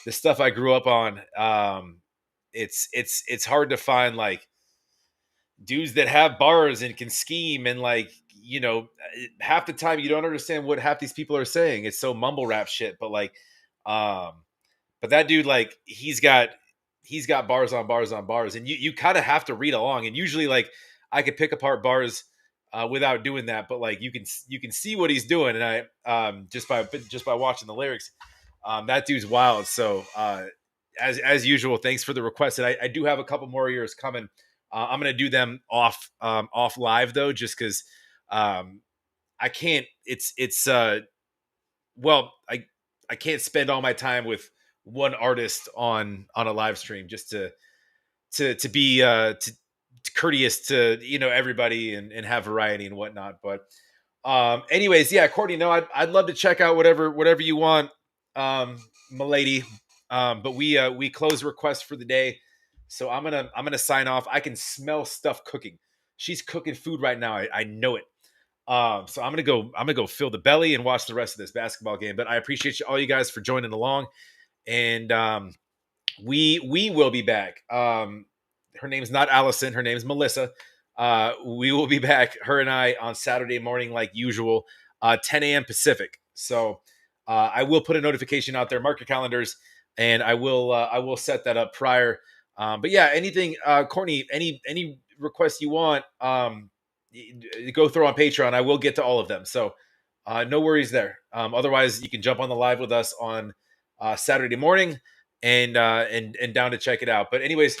S2: the stuff I grew up on, it's hard to find like dudes that have bars and can scheme and like half the time you don't understand what half these people are saying. It's so mumble rap shit, but like but that dude, like he's got bars on bars on bars, and you kind of have to read along. And usually like I could pick apart bars without doing that, but like you can see what he's doing, and I just by watching the lyrics. That dude's wild. So as usual, thanks for the request. And I do have a couple more years coming. I'm gonna do them off live though, just because I can't. I can't spend all my time with one artist on a live stream just to be courteous to everybody and have variety and whatnot. But anyways, yeah, Courtney, no, I'd love to check out whatever you want, milady. But we close requests for the day. So I'm gonna sign off. I can smell stuff cooking. She's cooking food right now. I know it. So I'm gonna go fill the belly and watch the rest of this basketball game. But I appreciate all you guys for joining along, and we will be back. Her name's not Allison. Her name's Melissa. We will be back, her and I, on Saturday morning like usual, 10 a.m. Pacific. So I will put a notification out there. Mark your calendars, and I will set that up prior. But yeah, anything, Courtney, any requests you want, go throw on Patreon. I will get to all of them. So no worries there. Otherwise, you can jump on the live with us on Saturday morning and down to check it out. But anyways,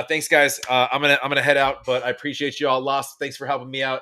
S2: thanks guys. I'm gonna head out, but I appreciate you all. Lost. Thanks for helping me out.